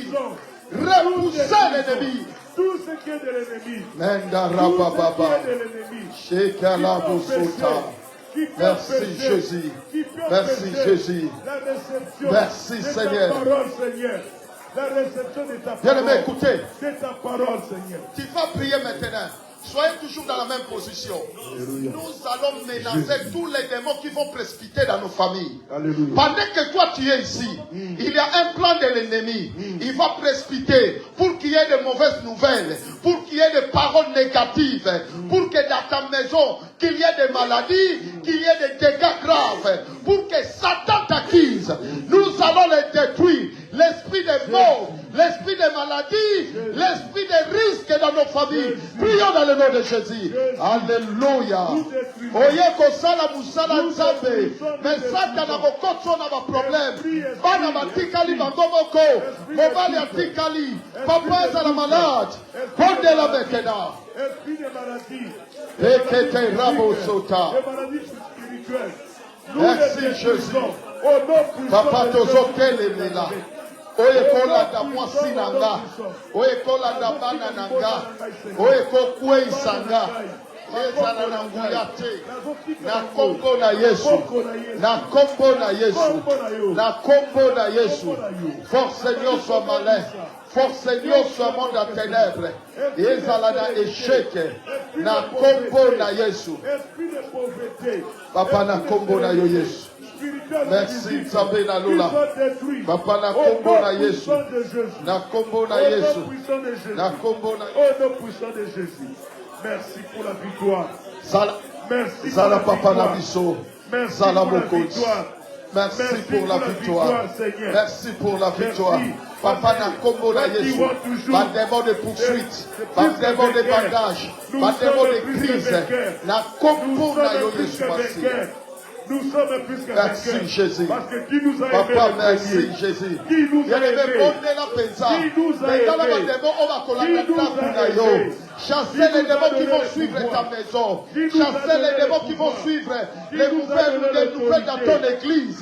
repoussez l'ennemi. Tout ce qui est de l'ennemi. Merci Jésus. Merci Jésus. Merci Seigneur. La réception de ta Bien-aimé, parole. écoutez. De ta parole, Seigneur. Tu vas prier maintenant. Soyez toujours dans la même position. Alléluia. Nous allons menacer tous les démons qui vont précipiter dans nos familles. Alléluia. Pendant que toi tu es ici, il y a un plan de l'ennemi. Il va précipiter pour qu'il y ait de mauvaises nouvelles, pour qu'il y ait des paroles négatives, pour que dans ta maison, qu'il y ait des maladies, qu'il y ait des dégâts graves, pour que Satan t'accuse. Nous allons les détruire. L'esprit des morts, l'esprit des maladies, l'esprit des risques dans nos familles. Prions dans le nom de Jésus. Alléluia. Oye kosala musala nzambe. Mais Satan na bokotso na ba problème. Bana batikali bangomoko. Mobali atikali. Papa est la malade. Ponde la bekena. Esprit de maladie. Ekete rabo sota. De maladies spirituelles. Merci Jésus. Papa tozokele mela. Oye kola da mwasi nanga, oye kola da bana nanga, oye kokwe isanga, ezala na nguya te, na kombo na Yesu, na kombo na Yesu, na kombo na Yesu. Force nyonso malin, force nyonso monde à ténèbres, ezala na échec, na kombo na Yesu. Papa na kombo na yo Yesu. Merci Nzambe na lola. Papa na kombo na Yesu. Na kombo na Yesu. Na kombo na Yesu. Au nom puissant de Jésus. Merci pour la victoire. Merci pour la papa na biso. Merci pour la victoire. Merci pour la victoire. Merci pour la victoire. Papa na kombo na Yesu. Pas démon de poursuite. Pas démon de bandage. Pas démon de crise. Na kombo na yo Yesu Merci. Nous sommes plus que merci Jésus. Parce que qui nous a Papa, aimé merci Jésus. Qui nous a aimé. Qui nous a aimé. Chassez les démons qui vont suivre ta maison. Chassez les démons qui vont suivre les nouvelles dans ton église.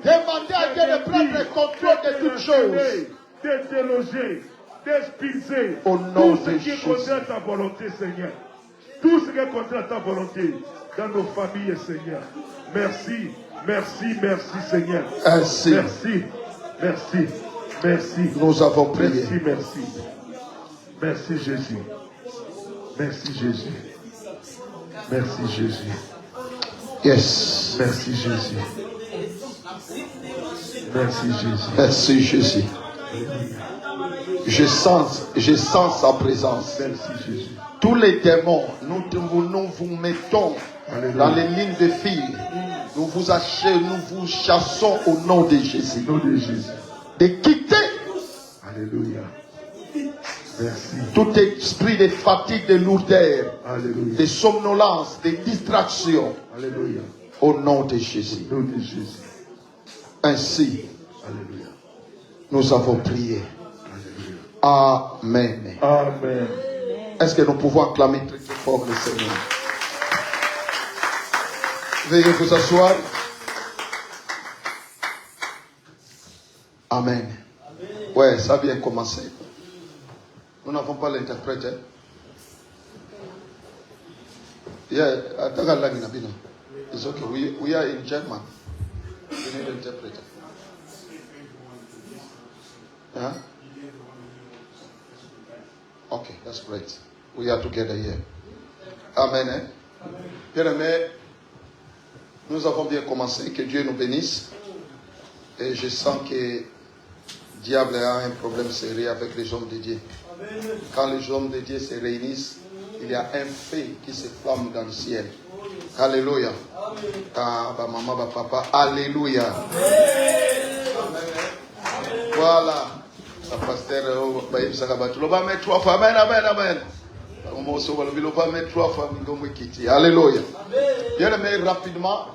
Demandez à Dieu de prendre le contrôle de toutes choses. De déloger, d'expulser au nom tout ce qui est contre ta volonté, Seigneur. Tout ce qui est contre ta volonté dans nos familles, Seigneur. Merci, merci, merci, Seigneur. Ainsi. Merci, merci, merci. Nous avons prié. Merci, merci. Merci, Jésus. Merci, Jésus. Merci, Jésus. Yes. Merci, Jésus. Merci, Jésus. Merci, Jésus. Je sens sa présence. Merci Jésus. Tous les démons, nous vous mettons dans les lignes de fil. Nous vous chassons au nom de Jésus. Au nom de Jésus. De quitter. Alléluia. Merci. Tout esprit de fatigue, de lourdeur, Alléluia. de somnolence, de distraction. Alléluia. Au nom de Jésus. Au nom de Jésus. Ainsi, Alléluia. nous avons prié. Alléluia. Amen. Amen. Est-ce que nous pouvons acclamer très fort le Seigneur? Veuillez vous asseoir. Amen. Ouais, ça vient commencer. Nous n'avons pas l'interprète. Hein? Yeah, it's okay. We are in German. We need an interpreter. Huh? Okay, that's great. We are together here. Amen. Hein? Bien aimé, nous avons bien commencé. Que Dieu nous bénisse. Et je sens que le diable a un problème sérieux avec les hommes de Dieu. Quand les hommes de Dieu se réunissent, il y a un feu qui se flamme dans le ciel. Alléluia. Ah, bah maman, bah papa, alléluia. Voilà. La pasteur, il va mettre 3 fois. Amen, amen, amen. Il va mettre 3 fois. Alléluia. Bien aimé, rapidement,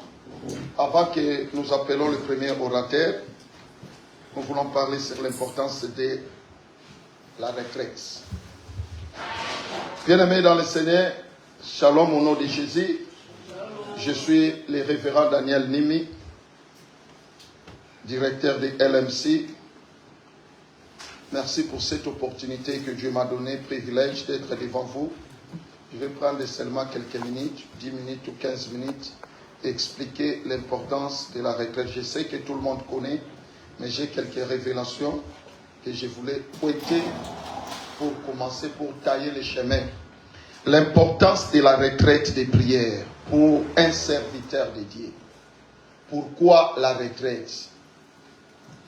avant que nous appelons le premier orateur, nous voulons parler sur l'importance de la retraite. Bien aimé dans le Seigneur, shalom au nom de Jésus. Je suis le révérend Daniel Nimi, directeur de LMC. Merci pour cette opportunité que Dieu m'a donnée, privilège d'être devant vous. Je vais prendre seulement quelques minutes, 10 minutes ou 15 minutes, et expliquer l'importance de la retraite. Je sais que tout le monde connaît, mais j'ai quelques révélations que je voulais pointer pour commencer, pour tailler les chemins. L'importance de la retraite des prières pour un serviteur de Dieu. Pourquoi la retraite?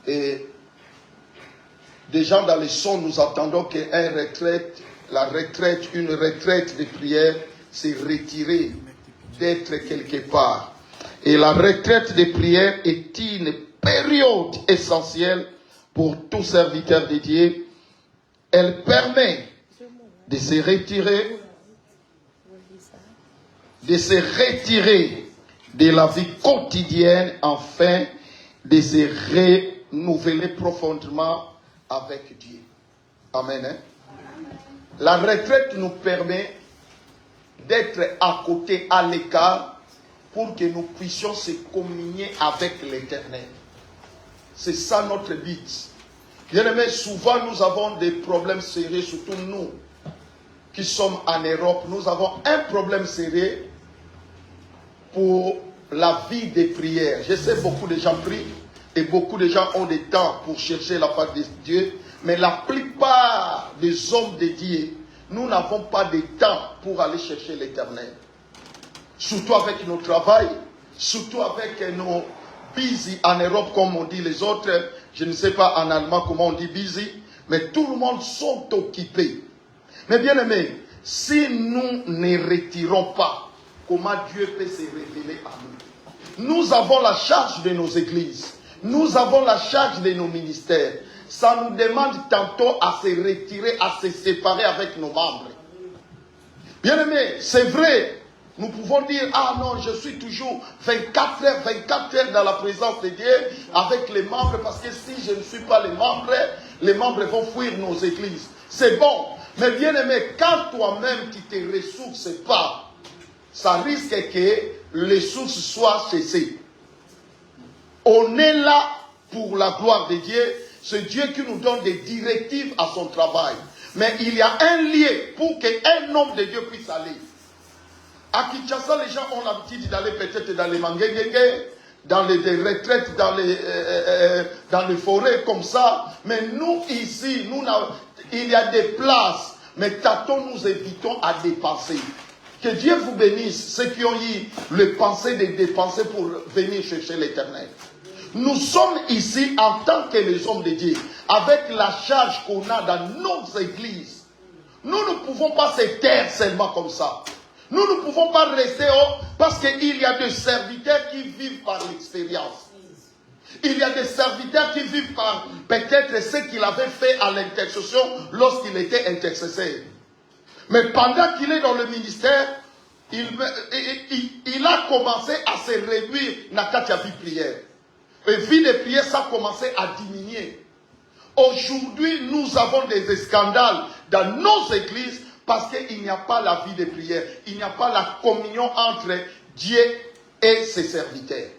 Et déjà dans les sons, nous attendons qu'une retraite, une retraite de prière, c'est retirer, d'être quelque part. Et la retraite de prière est une période essentielle pour tout serviteur de Dieu. Elle permet de se retirer de la vie quotidienne afin de se renouveler profondément avec Dieu. Amen. Hein? La retraite nous permet d'être à côté, à l'écart, pour que nous puissions se communier avec l'Éternel. C'est ça notre but. Bien aimé, souvent nous avons des problèmes sérieux, surtout nous qui sommes en Europe. Nous avons un problème sérieux pour la vie des prières. Je sais beaucoup de gens prient et beaucoup de gens ont du temps pour chercher la face de Dieu. Mais la plupart des hommes de Dieu, nous n'avons pas de temps pour aller chercher l'Éternel. Surtout avec nos travails, surtout avec nos busy en Europe, comme on dit les autres. Je ne sais pas en allemand comment on dit busy, mais tout le monde sont occupés. Mais bien aimé, si nous ne retirons pas, comment Dieu peut se révéler à nous? Nous avons la charge de nos églises. Nous avons la charge de nos ministères. Ça nous demande tantôt à se retirer, à se séparer avec nos membres. Bien aimé, c'est vrai. Nous pouvons dire, ah non, je suis toujours 24 heures dans la présence de Dieu avec les membres, parce que si je ne suis pas les membres vont fuir nos églises. C'est bon. Mais bien aimé, quand toi-même tu ne te ressources pas, ça risque que les sources soient cessées. On est là pour la gloire de Dieu. C'est Dieu qui nous donne des directives à son travail. Mais il y a un lieu pour qu'un homme de Dieu puisse aller. À Kinshasa, les gens ont l'habitude d'aller peut-être dans les manguéguégués, dans les retraites, dans les forêts comme ça. Mais nous ici, il y a des places. Mais tâtons, nous évitons à dépenser. Que Dieu vous bénisse, ceux qui ont eu le pensée de dépenser pour venir chercher l'Éternel. Nous sommes ici en tant que les hommes de Dieu, avec la charge qu'on a dans nos églises. Nous ne pouvons pas se taire seulement comme ça. Nous ne pouvons pas rester parce qu'il y a des serviteurs qui vivent par l'expérience. Il y a des serviteurs qui vivent par peut-être ce qu'il avait fait à l'intercession lorsqu'il était intercesseur. Mais pendant qu'il est dans le ministère, il a commencé à se réduire dans la vie de prière. Et vie de prière, ça a commencé à diminuer. Aujourd'hui, nous avons des scandales dans nos églises parce qu'il n'y a pas la vie de prière. Il n'y a pas la communion entre Dieu et ses serviteurs.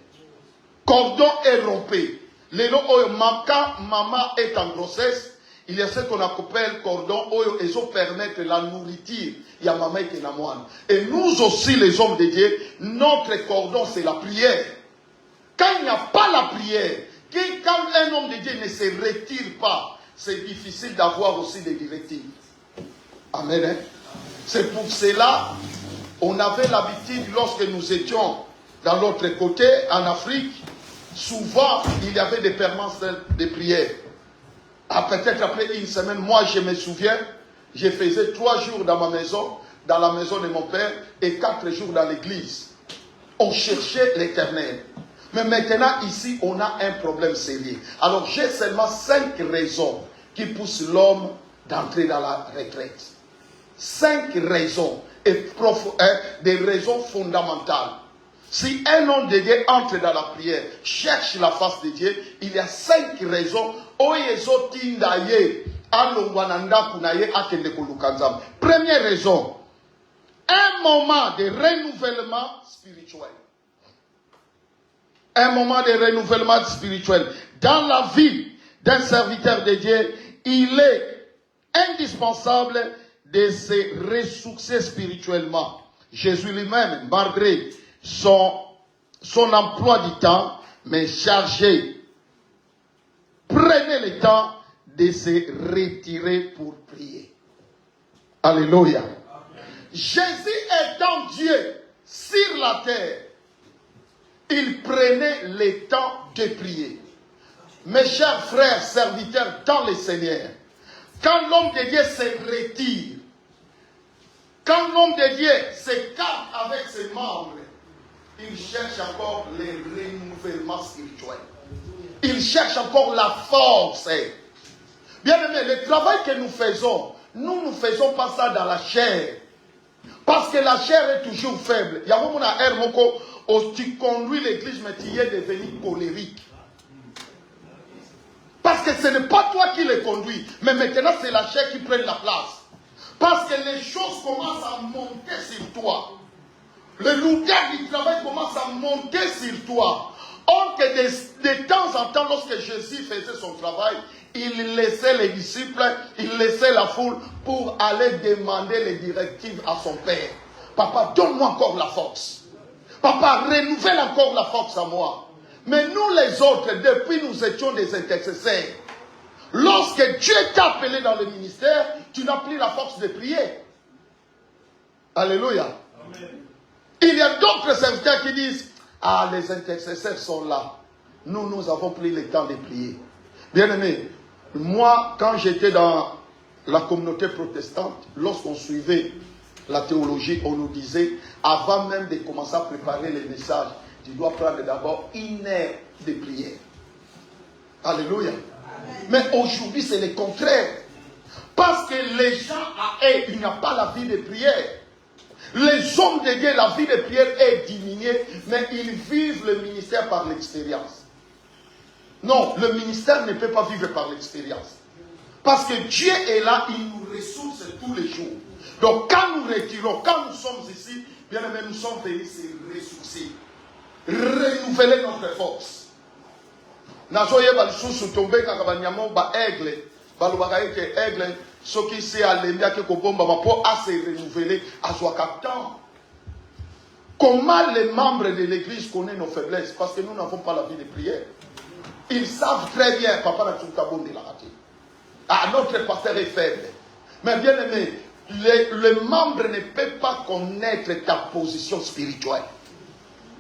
Cordon est rompu. Quand maman est en grossesse, il y a ce qu'on appelle cordon et ça permet la nourriture. Il y a maman qui est la moine. Et nous aussi, les hommes de Dieu, notre cordon, c'est la prière. Quand il n'y a pas la prière, quand un homme de Dieu ne se retire pas, c'est difficile d'avoir aussi des directives. Amen. Hein? C'est pour cela, on avait l'habitude, lorsque nous étions dans l'autre côté, en Afrique, souvent, il y avait des permanences de prière. Peut-être après une semaine, moi je me souviens, je faisais 3 jours dans ma maison, dans la maison de mon père, et 4 jours dans l'église. On cherchait l'Éternel. Mais maintenant, ici, on a un problème sérieux. Alors, j'ai seulement 5 raisons qui poussent l'homme d'entrer dans la retraite. 5 raisons, et des raisons fondamentales. Si un homme de Dieu entre dans la prière, cherche la face de Dieu, il y a 5 raisons. Première raison, un moment de renouvellement spirituel. Un moment de renouvellement spirituel. Dans la vie d'un serviteur de Dieu, il est indispensable de se ressourcer spirituellement. Jésus lui-même, malgré son emploi du temps, mais chargé, prenez le temps de se retirer pour prier. Alléluia. Jésus étant Dieu sur la terre, il prenait le temps de prier. Mes chers frères, serviteurs dans le Seigneur, quand l'homme de Dieu se retire, quand l'homme de Dieu s'écarte avec ses membres, il cherche encore le renouvellement spirituel. Il cherche encore la force. Bien aimé, le travail que nous nous ne faisons pas ça dans la chair. Parce que la chair est toujours faible. Il y a un moment où tu conduis l'église, mais tu es devenu colérique. Parce que ce n'est pas toi qui le conduis, mais maintenant c'est la chair qui prend la place. Parce que les choses commencent à monter sur toi. Le lourdeur du travail commence à monter sur toi. Or que de temps en temps, lorsque Jésus faisait son travail, il laissait les disciples, il laissait la foule pour aller demander les directives à son Père. Papa, donne-moi encore la force. Papa, renouvelle encore la force à moi. Mais nous les autres, depuis nous étions des intercesseurs, lorsque Dieu t'a appelé dans le ministère, tu n'as plus la force de prier. Alléluia. Amen. Il y a d'autres serviteurs qui disent, ah, les intercesseurs sont là. Nous avons pris le temps de prier. Bien aimé, moi, quand j'étais dans la communauté protestante, lorsqu'on suivait la théologie, on nous disait, avant même de commencer à préparer les messages, tu dois prendre d'abord 1 heure de prière. Alléluia. Amen. Mais aujourd'hui, c'est le contraire. Parce que les gens il n'y a pas la vie de prière. Les hommes de Dieu, la vie de prière est diminuée, mais ils vivent le ministère par l'expérience. Non, le ministère ne peut pas vivre par l'expérience. Parce que Dieu est là, il nous ressource tous les jours. Donc quand nous retirons, quand nous sommes ici, bien aimé, nous sommes venus se ressourcer. Renouveler notre force. Nazoye balisusu tombe kakabanyamo ba aigle, balobaka ke aigle soki se alemia ke kobomba po a se renouveler azwaka temps. Comment les membres de l'église connaissent nos faiblesses? Parce que nous n'avons pas la vie de prière. Ils savent très bien, papa n'a tout bon de la rater. Ah, notre pasteur est faible. Mais bien aimé, le membre ne peut pas connaître ta position spirituelle.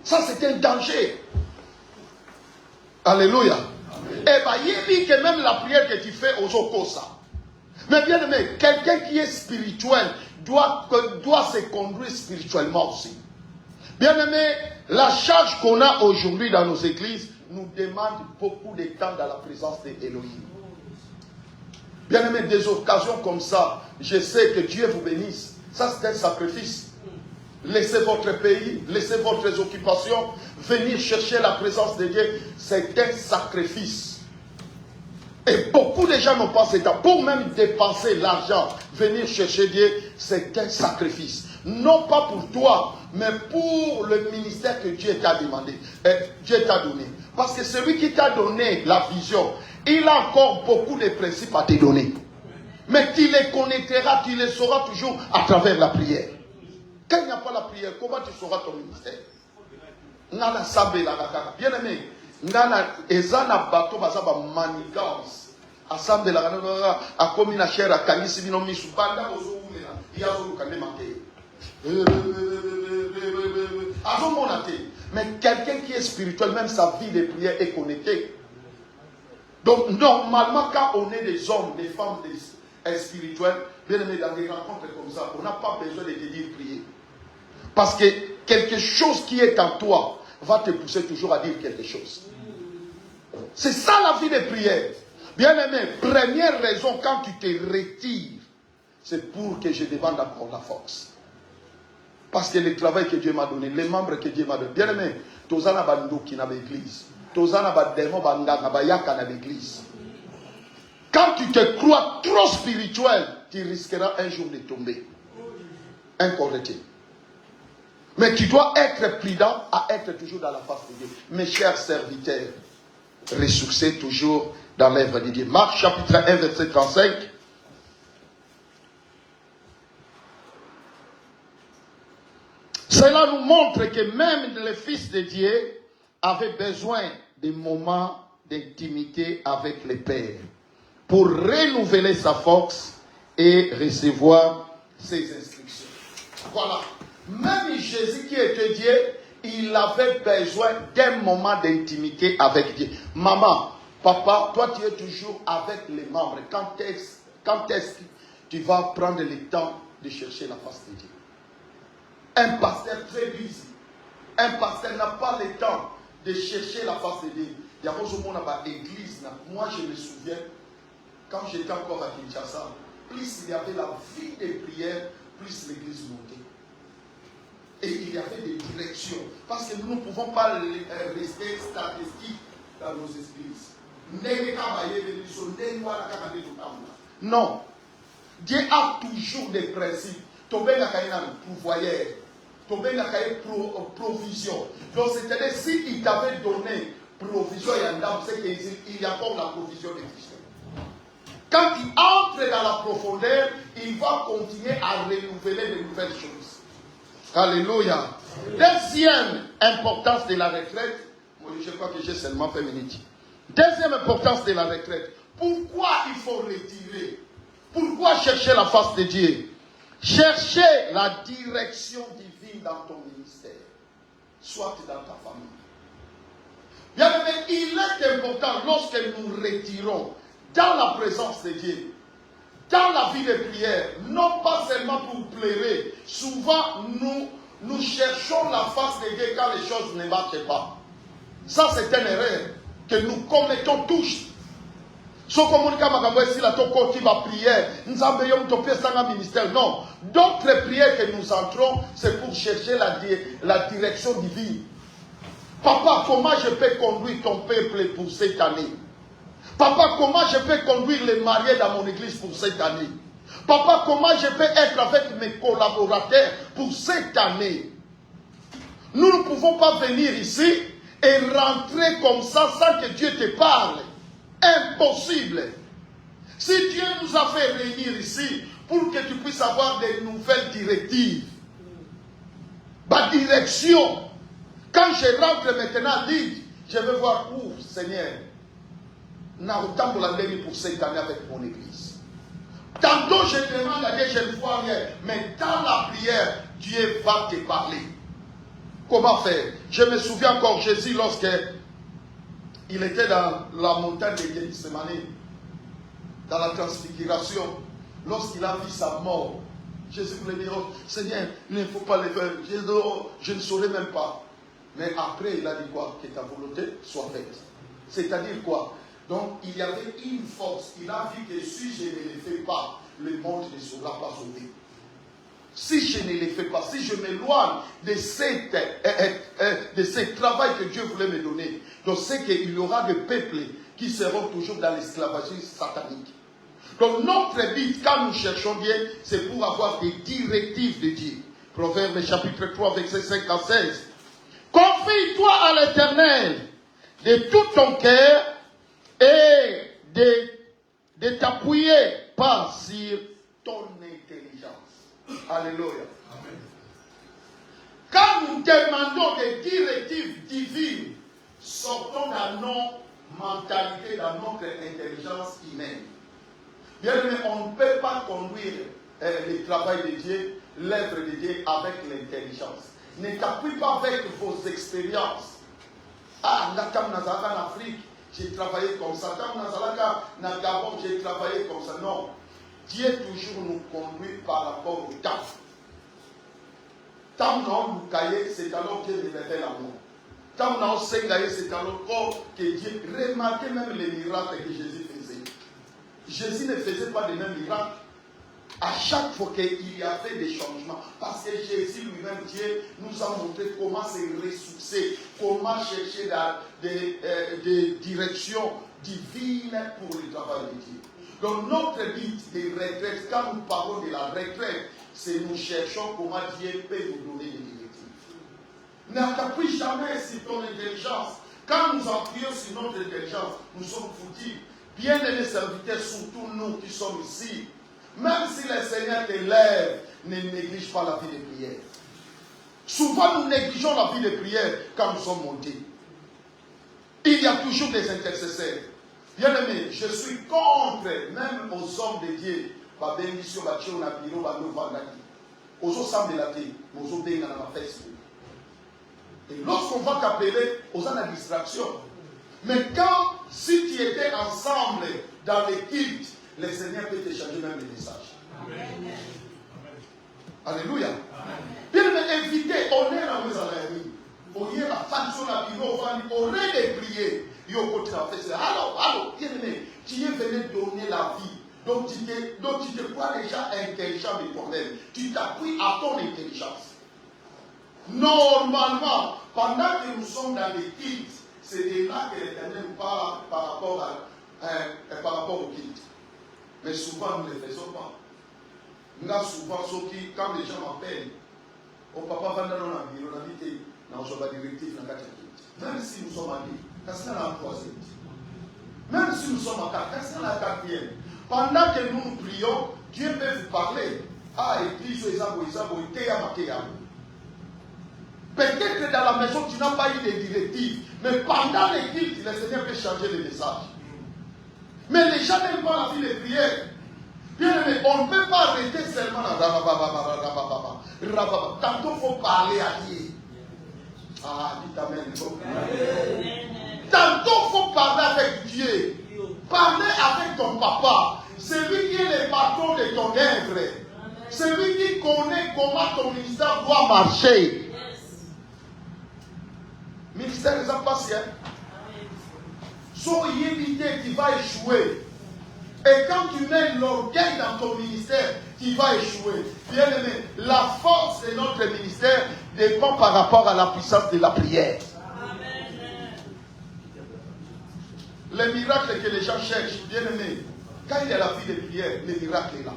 Ça, c'est un danger. Alléluia. Et bien, il dit que même la prière que tu fais aux Okosa. Mais bien aimé, quelqu'un qui est spirituel doit se conduire spirituellement aussi. Bien aimé, la charge qu'on a aujourd'hui dans nos églises nous demande beaucoup de temps dans la présence d'Élohim. Bien aimé, des occasions comme ça, je sais que Dieu vous bénisse. Ça, c'est un sacrifice. Laissez votre pays, laissez votre occupation, venir chercher la présence de Dieu, c'est un sacrifice. Et beaucoup de gens n'ont pas ce temps. Pour même dépenser l'argent, venir chercher Dieu, c'est un sacrifice. Non pas pour toi, mais pour le ministère que Dieu t'a demandé, Dieu t'a donné. Parce que celui qui t'a donné la vision, il a encore beaucoup de principes à te donner. Mais tu les connaîtras, tu les sauras toujours à travers la prière. Quand il n'y a pas la prière, comment tu sauras ton ministère? Bien aimé, Nana ezana bato bazaba manigance assemble la kana akomi na cher akanisi bino misu banda ozoulela yazo lukande manke azomona te. Mais quelqu'un qui est spirituel, même sa vie de prière est connectée. Donc normalement quand on est des hommes, des femmes spirituelles, bien aimé, dans des rencontres comme ça, on n'a pas besoin de te dire prier. Parce que quelque chose qui est en toi va te pousser toujours à dire quelque chose. C'est ça la vie de prière. Bien aimé, première raison quand tu te retires, c'est pour que je demande encore la force. Parce que le travail que Dieu m'a donné, les membres que Dieu m'a donné. Bien aimé, tozana bando qui n'a pas d'église. Tozana bademo bandana bayaka na l'église. Quand tu te crois trop spirituel, tu risqueras un jour de tomber. Incorrecté. Mais tu dois être prudent à être toujours dans la face de Dieu. Mes chers serviteurs, ressourcez toujours dans l'œuvre de Dieu. Marc chapitre 1, verset 35. Cela nous montre que même le Fils de Dieu avait besoin de moments d'intimité avec le Père pour renouveler sa force et recevoir ses instructions. Voilà. Même Jésus qui était Dieu, il avait besoin d'un moment d'intimité avec Dieu. Maman, papa, toi tu es toujours avec les membres. Quand est-ce que tu vas prendre le temps de chercher la face de Dieu? Un pasteur très busy. Un pasteur n'a pas le temps de chercher la face de Dieu. Il y a beaucoup de monde dans l'église. Moi je me souviens, quand j'étais encore à Kinshasa, plus il y avait la vie de prière, plus l'église montait. Et il y avait des directions. Parce que nous ne pouvons pas rester statistiques dans nos églises. Non. Dieu a toujours des principes. Tomber la pourvoyeur. Tomber la provision. Donc c'est-à-dire s'il t'avait donné provision c'est qu'il y a encore la provision de Christ. Quand il entre dans la profondeur, il va continuer à renouveler de nouvelles choses. Alléluia. Deuxième importance de la retraite. Moi, je crois que j'ai seulement fait minute. Deuxième importance de la retraite. Pourquoi il faut retirer? Pourquoi chercher la face de Dieu? Chercher la direction divine dans ton ministère. Soit dans ta famille. Bien aimé, il est important lorsque nous retirons dans la présence de Dieu, dans la vie de prière, non pas seulement pour pleurer. Souvent, nous cherchons la face de Dieu quand les choses ne marchent pas. Ça, c'est une erreur que nous commettons tous. Non. D'autres prières que nous entrons, c'est pour chercher la direction divine. Papa, comment je peux conduire ton peuple pour cette année? Papa, comment je peux conduire les mariés dans mon église pour cette année? Papa, comment je peux être avec mes collaborateurs pour cette année? Nous ne pouvons pas venir ici et rentrer comme ça sans que Dieu te parle. Impossible. Si Dieu nous a fait réunir ici pour que tu puisses avoir des nouvelles directives, ma direction, quand je rentre maintenant libre, je vais voir où, Seigneur, pour cette année avec mon église. Tantôt je demande à Dieu, je ne vois rien, mais dans la prière, Dieu va te parler. Comment faire? Je me souviens encore Jésus lorsque il était dans la montagne de Gethsemane, dans la transfiguration, lorsqu'il a vu sa mort. Jésus voulait dire, oh, Seigneur, il ne faut pas le faire. Jésus, oh, je ne saurais même pas. Mais après, il a dit quoi? Que ta volonté soit faite. C'est-à-dire quoi? Donc, il y avait une force. Il a vu que si je ne le fais pas, le monde ne sera pas sauvé. Si je ne le fais pas, si je m'éloigne de ce travail que Dieu voulait me donner, donc c'est qu'il y aura des peuples qui seront toujours dans l'esclavagisme satanique. Donc notre but, quand nous cherchons Dieu, c'est pour avoir des directives de Dieu. Proverbe chapitre 3, verset 5 à 16. Confie-toi à l'Éternel de tout ton cœur et de t'appuyer pas sur ton intelligence. Alléluia. Amen. Quand nous demandons des directives divines, sortons dans nos mentalités, dans notre intelligence humaine. Bien aimé, on ne peut pas conduire le travail de Dieu, l'œuvre de Dieu avec l'intelligence. Ne t'appuie pas avec vos expériences. Ah, en Afrique, j'ai travaillé comme ça. Dans Gabon, j'ai travaillé comme ça. Non. Dieu toujours nous conduit par rapport au temps. Tant qu'on nous caillait, c'est alors que Dieu nous révèle l'amour. Tant qu'on s'est caillé, c'est alors que Dieu remarquait même les miracles que Jésus faisait. Jésus ne faisait pas les mêmes miracles. À chaque fois qu'il y avait des changements, parce que Jésus lui-même, Dieu nous a montré comment se ressourcer, comment chercher des directions divines pour le travail de Dieu. Donc notre but de retraite, quand nous parlons de la retraite, c'est nous cherchons comment Dieu peut nous donner des directives. Ne t'appuie jamais sur ton intelligence. Quand nous appuyons sur notre intelligence, nous sommes foutus. Bien-aimés serviteurs, surtout nous qui sommes ici, même si le Seigneur t'élève, ne néglige pas la vie de prière. Souvent, nous négligeons la vie de prière quand nous sommes montés. Il y a toujours des intercesseurs. Bien-aimé, je suis contre, même aux hommes de Dieu, par bénédiction, et lorsqu'on va t'appeler, aux ans de distraction. Mais quand, si tu étais ensemble dans l'équipe, le Seigneur peut te changer même les messages. Amen. Alléluia. Bien invité, on est dans les aléries. On y est la faction la bio, on est les prières. Il y a côté la fête. Alors, bien aimé, tu es venu donner la vie. Donc tu te crois déjà intelligent de toi-même. Tu t'appuies à ton intelligence. Normalement, pendant que nous sommes dans l'équipe, c'est de là que l'Éternel parle par rapport au culte. Mais souvent, nous ne le faisons pas. Nous avons souvent, quand les gens m'appellent, au papa va dans la vie, on a dit que nous sommes directifs dans la culte. Même si nous sommes à vie, quand c'est la troisième. Même si nous sommes à quatre, quand c'est la quatrième. Pendant que nous prions, Dieu peut vous parler. Ah, et puis, peut-être que dans la maison, tu n'as pas eu des directives. Mais pendant les cultes, le Seigneur peut changer les messages. Mais les gens n'aiment pas la vie de prière. Bien aimé, on ne peut pas arrêter seulement dans tantôt il faut parler à Dieu. Ah, dites amen. Tantôt il faut parler avec Dieu. Parler avec ton papa. Celui qui est le patron de ton œuvre. Celui qui connaît comment ton ministère doit marcher. Ministère des impatients. Soyez évité, tu vas échouer. Et quand tu mets l'orgueil dans ton ministère, tu vas échouer. Bien aimé, la force de notre ministère dépend par rapport à la puissance de la prière. Amen. Le miracle que les gens cherchent, bien aimé, quand il y a la vie de prière, le miracle est là.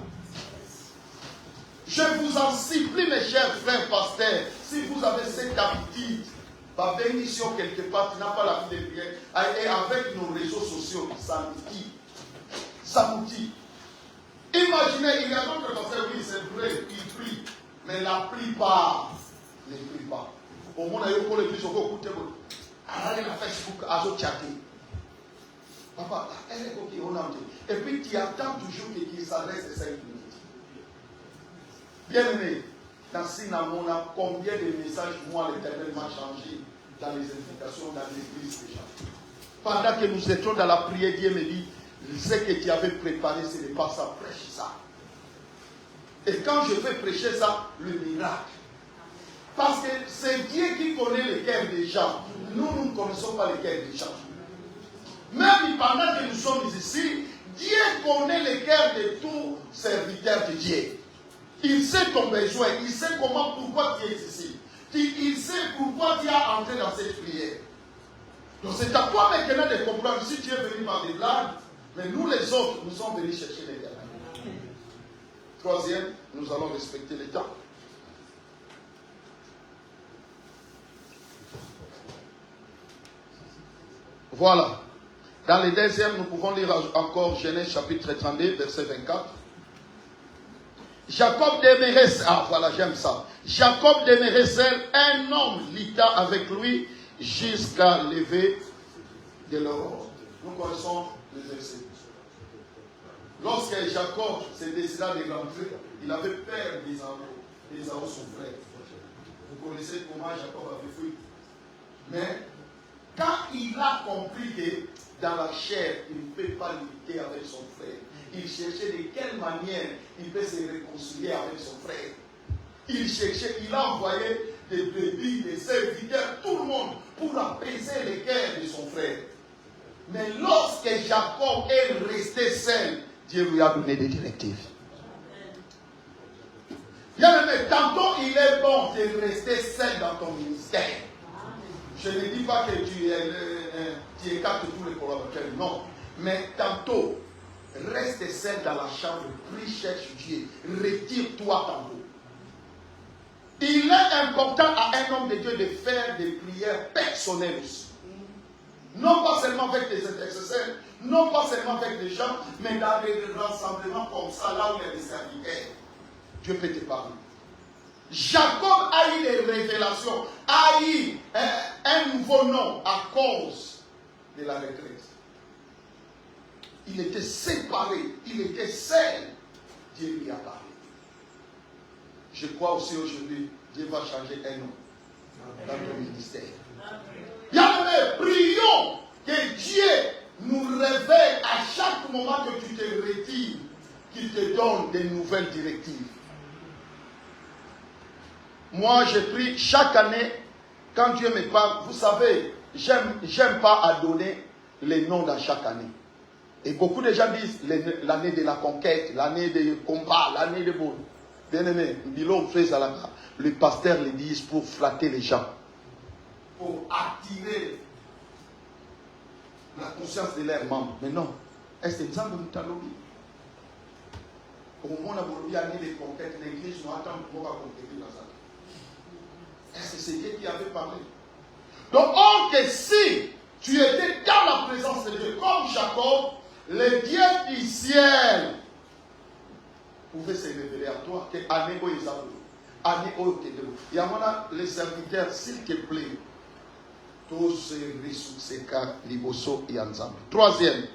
Je vous en supplie, mes chers frères pasteurs, si vous avez cette habitude, par bénédiction quelque part, tu n'as pas la vie de prière, et avec nos réseaux sociaux, ça nous dit. Imaginez, il y a d'autres pasteurs, oui, c'est vrai, ils prient, mais la plupart ne prient pas. Au monde, il y a eu le plus au côté, allez la Facebook, à chatter. Papa, elle est OK, on a dit. Et puis tu attends toujours qu'il s'adresse 5 minutes. Bien aimé, dans Sinamona, combien de messages, moi, l'Éternel m'a changé dans les invitations, dans l'église déjà. pendant que nous étions dans la prière, Dieu me dit, ce que tu avais préparé, ce n'est pas ça, prêche ça. Et quand je vais prêcher ça, le miracle. Parce que c'est Dieu qui connaît le cœur des gens. Nous ne connaissons pas le cœur des gens. Même pendant que nous sommes ici, Dieu connaît le cœur de tout serviteur de Dieu. Il sait ton besoin, il sait pourquoi tu es ici. Il sait pourquoi tu es entré dans cette prière. Donc c'est à toi maintenant de comprendre si tu es venu par des blagues, mais nous les autres, nous sommes venus chercher l'éternel. Troisième, nous allons respecter les temps. Voilà. Dans le deuxième, nous pouvons lire encore Genèse chapitre 32, verset 24. Jacob demeurait seul. Ah voilà, j'aime ça. Jacob demeurait seul, un homme lutta avec lui jusqu'à lever de l'aurore. Nous connaissons les versets. Lorsque Jacob s'est décidé de rentrer, il avait peur d'Ésaü, son frère. Vous connaissez comment Jacob avait fui. Mais quand il a compris que dans la chair, il ne peut pas lutter avec son frère, il cherchait de quelle manière il peut se réconcilier avec son frère. Il cherchait, il a envoyé des brebis, des serviteurs, tout le monde, pour apaiser les cœurs de son frère. Mais lorsque Jacob est resté seul, Dieu lui a donné des directives. Bien aimé, tantôt il est bon de rester seul dans ton ministère. Je ne dis pas que tu écartes tous les collaborateurs, non. Mais tantôt, reste seul dans la chambre, prie, cherche Dieu, retire-toi tantôt. Il est important à un homme de Dieu de faire des prières personnelles aussi. Non pas seulement avec des intercesseurs, non pas seulement avec des gens, mais dans des rassemblements comme ça, là où il y a des serviteurs. Dieu peut te parler. Jacob a eu des révélations, a eu un nouveau nom à cause de la retraite. Il était séparé, il était seul. Dieu lui a parlé. Je crois aussi aujourd'hui, Dieu va changer un nom dans ton ministère. Bien aimé, prions que Dieu nous réveille à chaque moment que tu te retires, qu'il te donne des nouvelles directives. Moi, je prie chaque année, quand Dieu me parle, vous savez, j'aime pas à donner les noms dans chaque année. Et beaucoup de gens disent l'année de la conquête, l'année des combats, l'année de bon. Bien aimé, le pasteur le dit pour flatter les gens, pour attirer la conscience de leurs membres. Mais non, est-ce que ça nous talonne? Au moment où il y a l'année de conquête, l'église nous attend pour conquérir la salle. Est-ce que c'est Dieu qui avait parlé? Donc, or que si tu étais dans la présence de Dieu, comme Jacob, le Dieu du ciel pouvait se révéler à toi. Que Anego Isaou, Anego Kedou. Il y a les serviteurs, s'il te plaît, tous ces ressources, Liboso et ensemble. Troisième,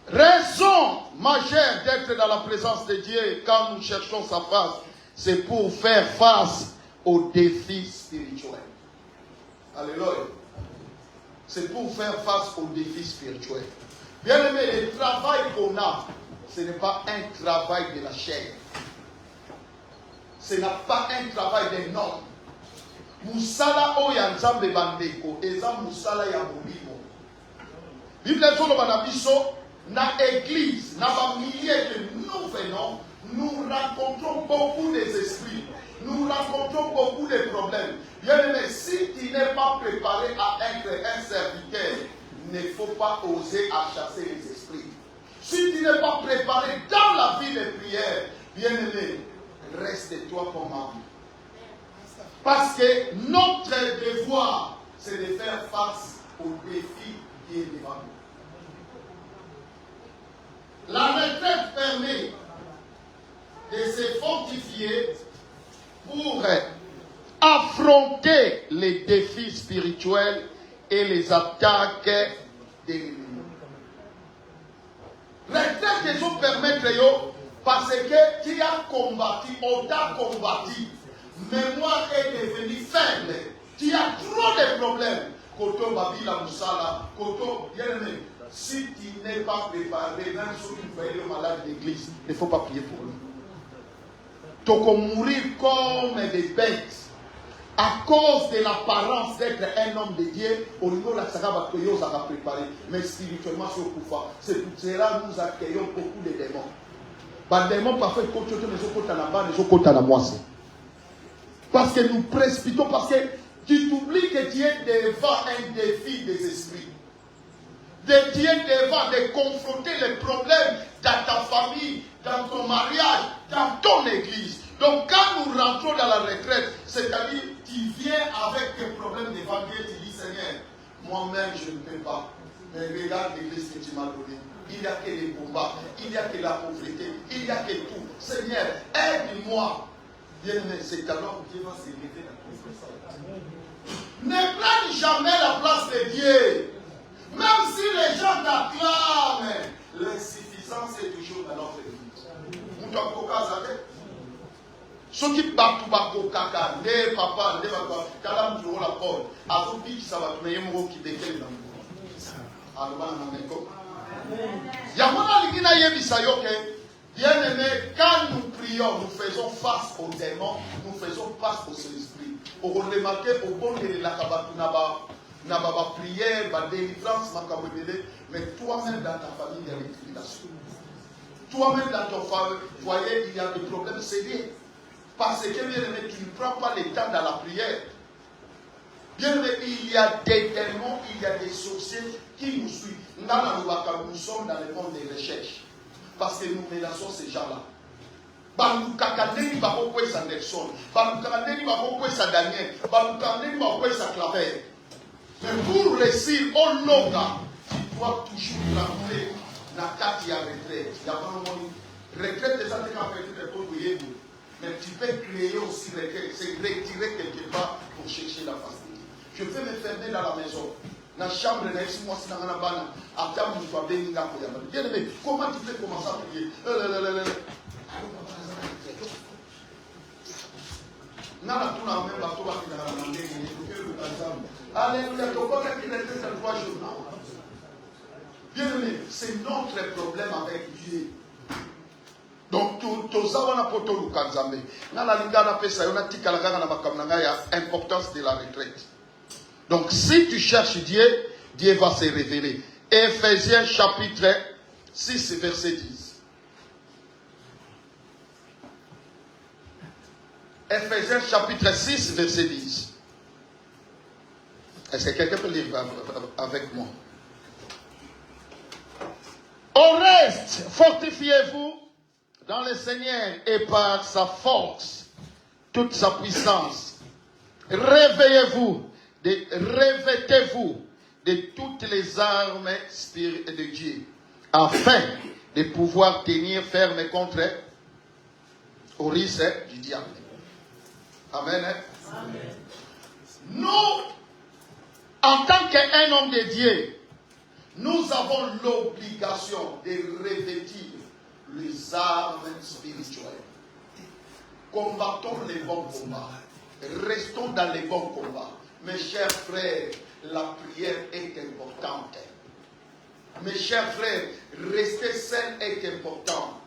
raison majeure d'être dans la présence de Dieu quand nous cherchons sa face, c'est pour faire face aux défis spirituels. Alléluia. C'est pour faire face aux défis spirituels. Bien aimé, le travail qu'on a, ce n'est pas un travail de la chair. Ce n'est pas un travail d'un homme. Musala oyanzambe bandeko, eza musala ya molimo. Bible solo banabiso na église, na ba milliers que nous venons, nous rencontrons beaucoup des esprits. Nous rencontrons beaucoup de problèmes. Bien aimé, si tu n'es pas préparé à être un serviteur, il ne faut pas oser à chasser les esprits. Si tu n'es pas préparé dans la vie de prière, bien aimé, reste-toi comme homme. Parce que notre devoir, c'est de faire face au défi qui est devant nous. La retraite permet de se fortifier pour affronter les défis spirituels et les attaques des ennemis. Retraite nous permettre parce que tu as combattu, on t'a combattu. Mémoire est devenue faible. Tu as trop de problèmes. Koto Babila Moussala, Koto, bien aimé. Si tu n'es pas préparé, même si tu fais le malade d'église, il ne faut pas prier pour lui. Tu vas mourir comme des bêtes à cause de l'apparence d'être un homme de Dieu. Au niveau de la Sarah, tu as préparé. Mais spirituellement, c'est pour cela que nous accueillons beaucoup de démons. Les démons, parfois, ils sont là-bas, ils sont là-bas. Parce que nous précipitons, parce que tu t'oublies que tu es devant un défi des esprits. Tu es devant de confronter les problèmes dans ta famille, dans ton mariage, dans ton église. Donc quand nous rentrons dans la retraite, c'est-à-dire tu viens avec tes problèmes d'évangile, tu dis Seigneur, moi-même je ne peux pas. Mais regarde l'église que tu m'as donnée. Il n'y a que les combats, il n'y a que la pauvreté, il n'y a que tout. Seigneur, aide-moi. Bien-aimé, c'est alors que Dieu va s'élever dans ton sein. Ne prenne jamais la place de Dieu. Même si les gens t'acclament, l'insuffisance est toujours dans notre vie. Ceux qui battent tout caca, ne papa, ne papa, quand on joue la porte, à tout pic, ça va te mettre un mot qui décale dans le monde. Bien-aimé, quand nous prions, nous faisons face aux démons, nous faisons face aux esprits. Pour remarquer au bon de la kabatunaba, n'a pas prière, pas délivrance, mais toi-même dans ta famille, il y a des tribulations. Toi-même dans ton foyer, il y a des problèmes sérieux. Parce que, bien aimé, tu ne prends pas le temps dans la prière. Bien aimé, il y a des démons, il y a des sorciers qui nous suivent. Nous sommes dans le monde des recherches. Parce que nous menaçons ces gens-là. Balukakandeni bakokwe sa Nelson, Balukakandeni bakokwe sa Daniel, Balukakandeni bakokwe sa Claver. Mais pour réussir au Loga, tu dois toujours rentrer dans la retraite. Il y a pas de retraite des années qui mais tu peux créer aussi retraite, c'est retirer quelque part pour chercher la facilité. Je peux me fermer dans la maison. Dans la chambre, bien aimé, comment tu peux commencer à prier? Bien aimé, c'est notre problème avec Dieu. Donc, importance de la retraite. Donc, si tu cherches Dieu, Dieu va se révéler. Éphésiens chapitre 6, verset 10. Éphésiens chapitre 6, verset 10. Est-ce que quelqu'un peut lire avec moi? Au reste, fortifiez-vous dans le Seigneur et par sa force, toute sa puissance. Revêtez-vous de toutes les armes spirituelles de Dieu, afin de pouvoir tenir ferme contre au risque du diable. Amen. Amen. Nous, en tant qu'un homme de Dieu, nous avons l'obligation de revêtir les armes spirituelles. Combattons les bons combats. Restons dans les bons combats. Mes chers frères, la prière est importante. Mes chers frères, rester seul est important.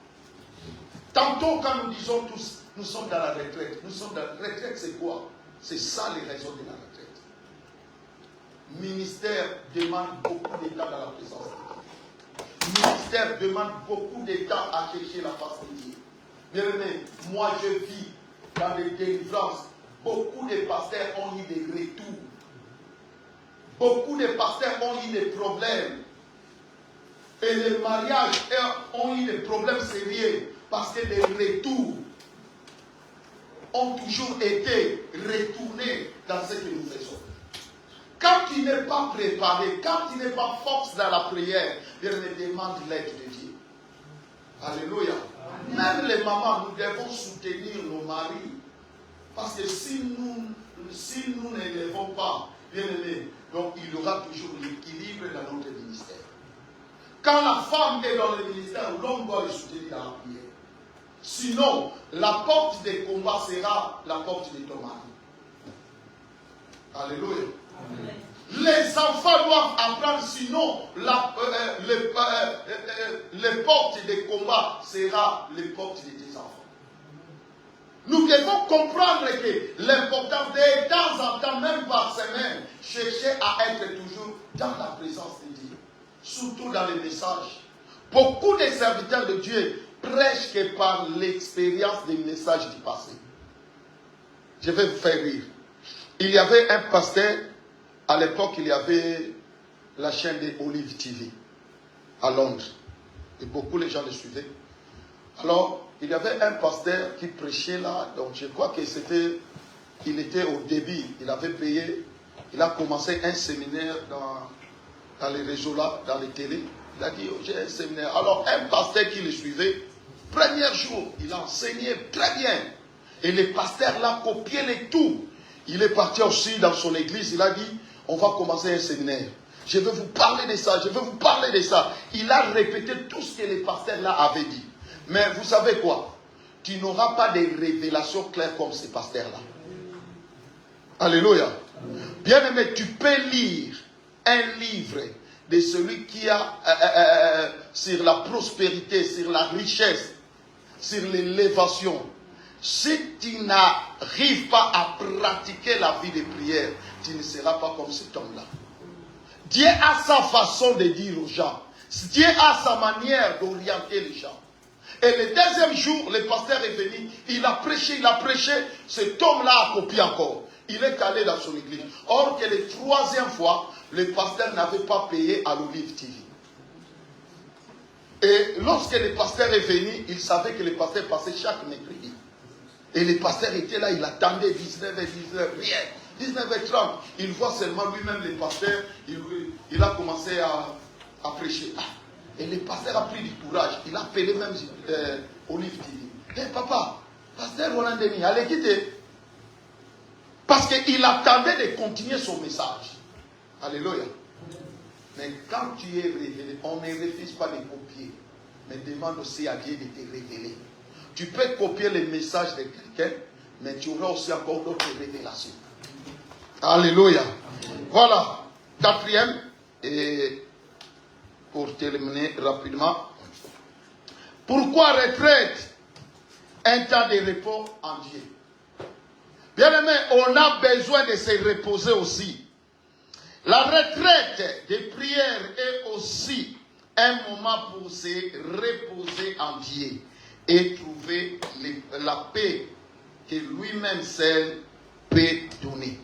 Tantôt, quand nous disons tous, nous sommes dans la retraite. Nous sommes dans la retraite, c'est quoi? C'est ça les raisons de la retraite. Ministère demande beaucoup de temps dans la présence de Dieu. Ministère demande beaucoup de temps à chercher la face de Dieu. Bien aimé, moi je vis dans des délivrances. Beaucoup de pasteurs ont eu des retours. Beaucoup de pasteurs ont eu des problèmes. Et les mariages ont eu des problèmes sérieux parce que les retours ont toujours été retournés dans ce que nous faisons. Quand tu n'es pas préparé, quand tu n'es pas force dans la prière, Dieu demande l'aide de Dieu. Alléluia. Même les mamans, nous devons soutenir nos maris. Parce que si nous ne levons pas, bien aimé, donc il y aura toujours l'équilibre dans notre ministère. Quand la femme est dans le ministère, l'homme doit le soutenir dans la prière. Sinon, la porte des combats sera la porte de ton mari. Alléluia. Amen. Les enfants doivent apprendre, sinon les portes des combats seront les portes de tes enfants. Nous devons comprendre que l'important de temps en temps, même par semaine, chercher à être toujours dans la présence de Dieu. Surtout dans les messages. Beaucoup de serviteurs de Dieu prêchent que par l'expérience des messages du passé. Je vais vous faire rire. Il y avait un pasteur, à l'époque il y avait la chaîne de Olive TV à Londres. Et beaucoup de gens le suivaient. Alors, il y avait un pasteur qui prêchait là, donc je crois que c'était, il était au début, il avait payé, il a commencé un séminaire dans les réseaux là, dans les télés. Il a dit, oh, j'ai un séminaire. Alors, un pasteur qui le suivait, premier jour, il a enseigné très bien. Et les pasteurs là copiaient les tout. Il est parti aussi dans son église, il a dit, on va commencer un séminaire. Je vais vous parler de ça, je vais vous parler de ça. Il a répété tout ce que les pasteurs là avaient dit. Mais vous savez quoi? Tu n'auras pas de révélations claires comme ces pasteurs-là. Alléluia. Bien-aimé, tu peux lire un livre de celui qui a sur la prospérité, sur la richesse, sur l'élévation. Si tu n'arrives pas à pratiquer la vie de prière, tu ne seras pas comme cet homme-là. Dieu a sa façon de dire aux gens. Dieu a sa manière d'orienter les gens. Et le deuxième jour, le pasteur est venu, il a prêché, cet homme-là a copié encore. Il est allé dans son église. Or que la troisième fois, le pasteur n'avait pas payé à l'Olive TV. Et lorsque le pasteur est venu, il savait que le pasteur passait chaque mercredi. Et le pasteur était là, il attendait 19h, rien. 19h30, il voit seulement lui-même le pasteur, il a commencé à prêcher. Et le pasteur a pris du courage. Il a appelé même Olive TV. Hé papa, pasteur Roland Denis, allez quitter. Parce qu'il attendait de continuer son message. Alléluia. Mais quand tu es révélé, on ne refuse pas de copier. Mais demande aussi à Dieu de te révéler. Tu peux copier les messages de quelqu'un, mais tu auras aussi encore d'autres révélations. Alléluia. Voilà. Quatrième, et pour terminer rapidement. Pourquoi retraite? Un temps de repos en Dieu. Bien-aimé, on a besoin de se reposer aussi. La retraite de prière est aussi un moment pour se reposer en Dieu et trouver la paix que lui-même seul peut donner.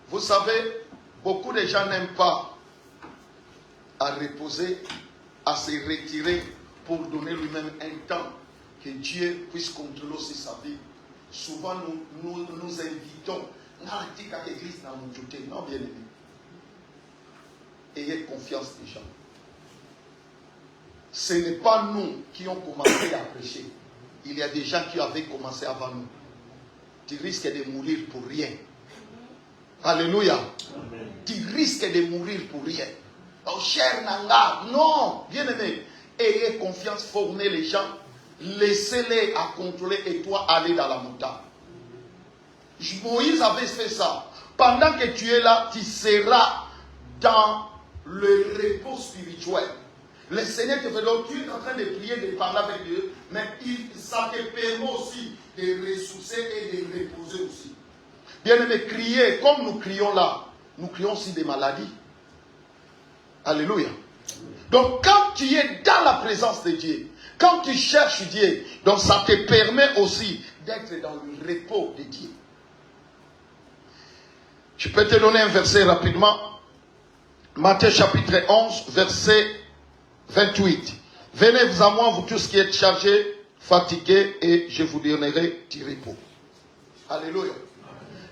Vous savez, beaucoup de gens n'aiment pas à reposer, à se retirer pour donner lui-même un temps que Dieu puisse contrôler aussi sa vie. Souvent, nous invitons à l'église dans mon côté. Non, bien aimé. Ayez confiance des gens. Ce n'est pas nous qui ont commencé à prêcher. Il y a des gens qui avaient commencé avant nous. Tu risques de mourir pour rien. Alléluia. Amen. Tu risques de mourir pour rien. Oh, cher Nanga, non, bien aimé. Ayez confiance, formez les gens, laissez-les à contrôler et toi aller dans la montagne. Moïse avait fait ça. Pendant que tu es là, tu seras dans le repos spirituel. Le Seigneur te fait donc, tu es en train de prier, de parler avec Dieu, mais ça te permet aussi de ressourcer et de reposer aussi. Bien aimé, crier comme nous crions là, nous crions aussi des maladies. Alléluia. Donc quand tu es dans la présence de Dieu, quand tu cherches Dieu, donc ça te permet aussi d'être dans le repos de Dieu. Je peux te donner un verset rapidement. Matthieu chapitre 11, verset 28. Venez vous à moi, vous tous qui êtes chargés, fatigués, et je vous donnerai du repos. Alléluia.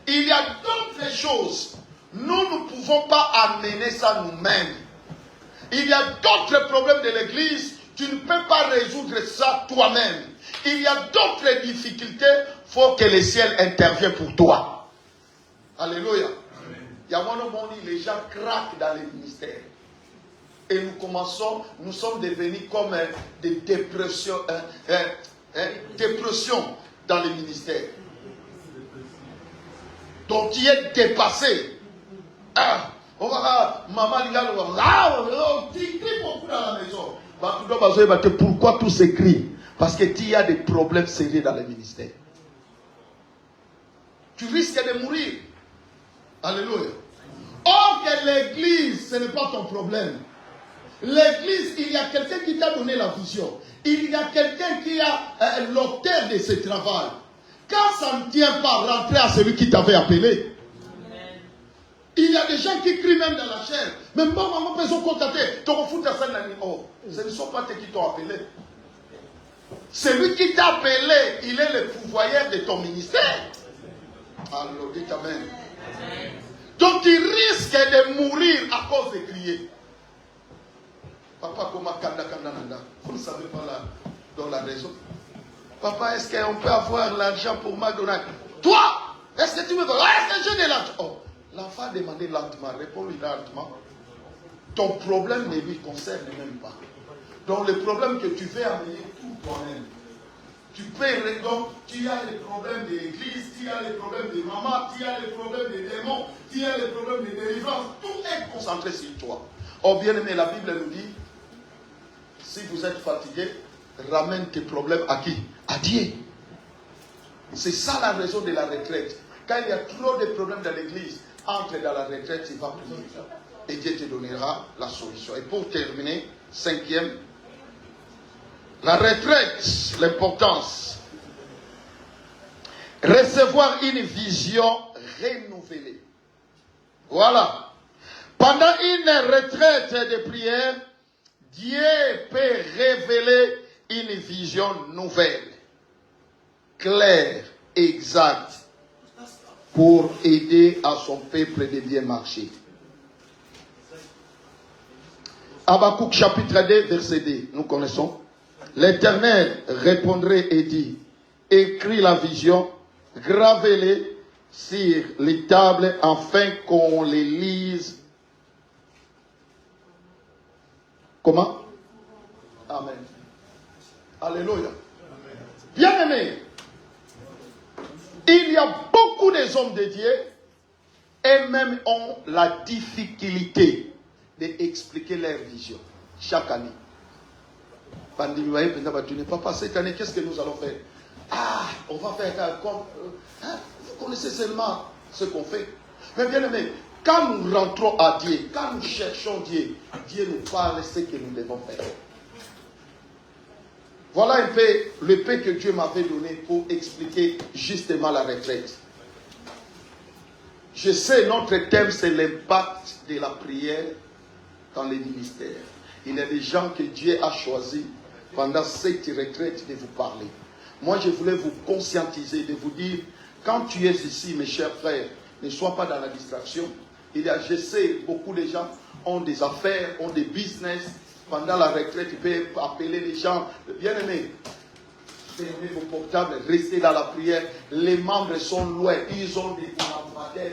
Il y a d'autres choses. Nous ne pouvons pas amener ça nous-mêmes. Il y a d'autres problèmes de l'église. Tu ne peux pas résoudre ça toi-même. Il y a d'autres difficultés. Il faut que le ciel intervienne pour toi. Alléluia. Il y a un moment où les gens craquent dans les ministères. Et nous sommes devenus comme des dépressions dans les ministères. Donc tu es dépassé. Ah, on va maman tu cries beaucoup dans la maison. Pourquoi tous ces cris? Parce que tu as des problèmes sérieux dans le ministère. Tu risques de mourir. Alléluia. Or que l'église, ce n'est pas ton problème. L'église, il y a quelqu'un qui t'a donné la vision. Il y a quelqu'un qui a l'auteur de ce travail. Quand ça ne tient pas, rentrer à celui qui t'avait appelé. Il y a des gens qui crient même dans la chair. Même pas maman peut se contacter. Ce ne sont pas eux qui t'ont appelé. Celui qui t'a appelé, il est le pourvoyeur de ton ministère. Alors, dites amen. Donc, il risque de mourir à cause de crier. Papa, comment kanda nanda? Vous ne savez pas là, dans la raison. Papa, est-ce qu'on peut avoir l'argent pour McDonald's? Toi, est-ce que tu me donnes? Est-ce que je n'ai l'argent? Oh, l'enfant a demandé lentement, réponds-lui lentement. Ton problème ne lui concerne même pas. Donc, le problème que tu veux amener tout toi-même. Tu peux, donc, tu as les problèmes de l'église, tu as les problèmes de maman, tu as les problèmes des démons, tu as les problèmes de délivrance. Tout est concentré sur toi. Oh, bien aimé, la Bible nous dit, si vous êtes fatigué, ramène tes problèmes à qui? À Dieu. C'est ça la raison de la retraite. Quand il y a trop de problèmes dans l'église, entre dans la retraite, il va prier. Et Dieu te donnera la solution. Et pour terminer, 5e, la retraite, l'importance. Recevoir une vision renouvelée. Voilà. Pendant une retraite de prière, Dieu peut révéler une vision nouvelle, claire, exacte, pour aider à son peuple de bien marcher. Habakkuk chapitre 2, verset 2, nous connaissons. L'Éternel répondrait et dit, écris la vision, gravez-les sur les tables afin qu'on les lise. Comment? Amen. Alléluia. Bien aimé, il y a beaucoup des hommes de Dieu et même ont la difficulté d'expliquer leur vision chaque année. Tu n'es pas passé cette année, qu'est-ce que nous allons faire? Ah, on va faire comme... vous connaissez seulement ce qu'on fait. Mais bien aimé, quand nous rentrons à Dieu, quand nous cherchons Dieu, Dieu nous parle ce que nous devons faire. Voilà un peu le peu que Dieu m'avait donné pour expliquer justement la retraite. Je sais, notre thème, c'est l'impact de la prière dans les ministères. Il y a des gens que Dieu a choisis pendant cette retraite de vous parler. Moi, je voulais vous conscientiser, de vous dire, quand tu es ici, mes chers frères, ne sois pas dans la distraction. Il y a, je sais, beaucoup de gens ont des affaires, ont des business. Pendant la retraite, tu peux appeler les gens. Bien-aimés, fermez vos portables, restez dans la prière. Les membres sont loin, ils ont des collaborateurs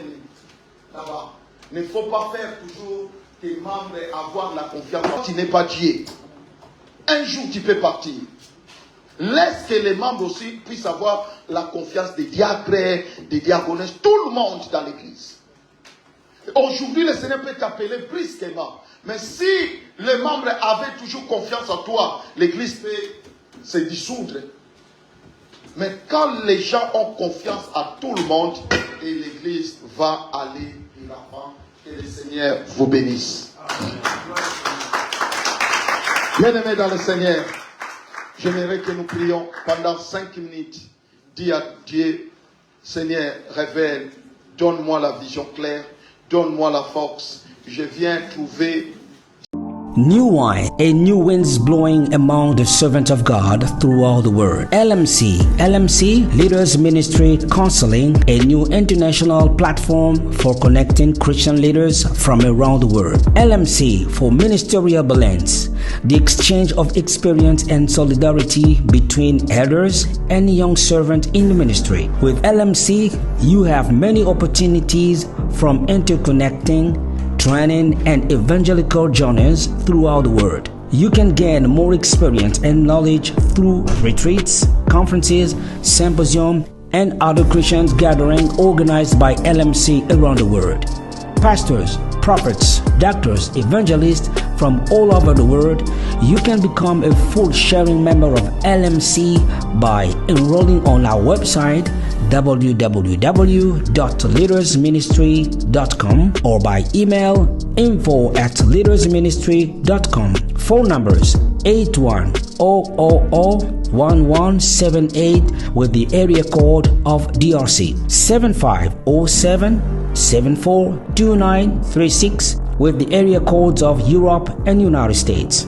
là-bas. Il ne faut pas faire toujours tes membres avoir la confiance. Tu n'es pas Dieu. Un jour, tu peux partir. Laisse que les membres aussi puissent avoir la confiance des diacres, des diaconesses, tout le monde dans l'église. Aujourd'hui, le Seigneur peut t'appeler brusquement. Mais si les membres avaient toujours confiance en toi, l'église peut se dissoudre. Mais quand les gens ont confiance à tout le monde, et l'église va aller de l'avant. Que le Seigneur vous bénisse. Bien-aimés dans le Seigneur, j'aimerais que nous prions pendant 5 minutes. Dis à Dieu, Seigneur, révèle, donne-moi la vision claire, donne-moi la force. Je viens trouver. New wine, a new winds blowing among the servants of God throughout the world. LMC, Leaders Ministry Counseling, a new international platform for connecting Christian leaders from around the world. LMC for ministerial balance, the exchange of experience and solidarity between elders and young servants in the ministry. With LMC, you have many opportunities from interconnecting, training and evangelical journeys throughout the world. You can gain more experience and knowledge through retreats, conferences, symposium, and other Christians gathering organized by LMC around the world. Pastors, prophets, doctors, evangelists from all over the world, you can become a full sharing member of LMC by enrolling on our website www.leadersministry.com or by email info@leadersministry.com. Phone numbers 81001178 with the area code of DRC, 7507-742936 with the area codes of Europe and United States.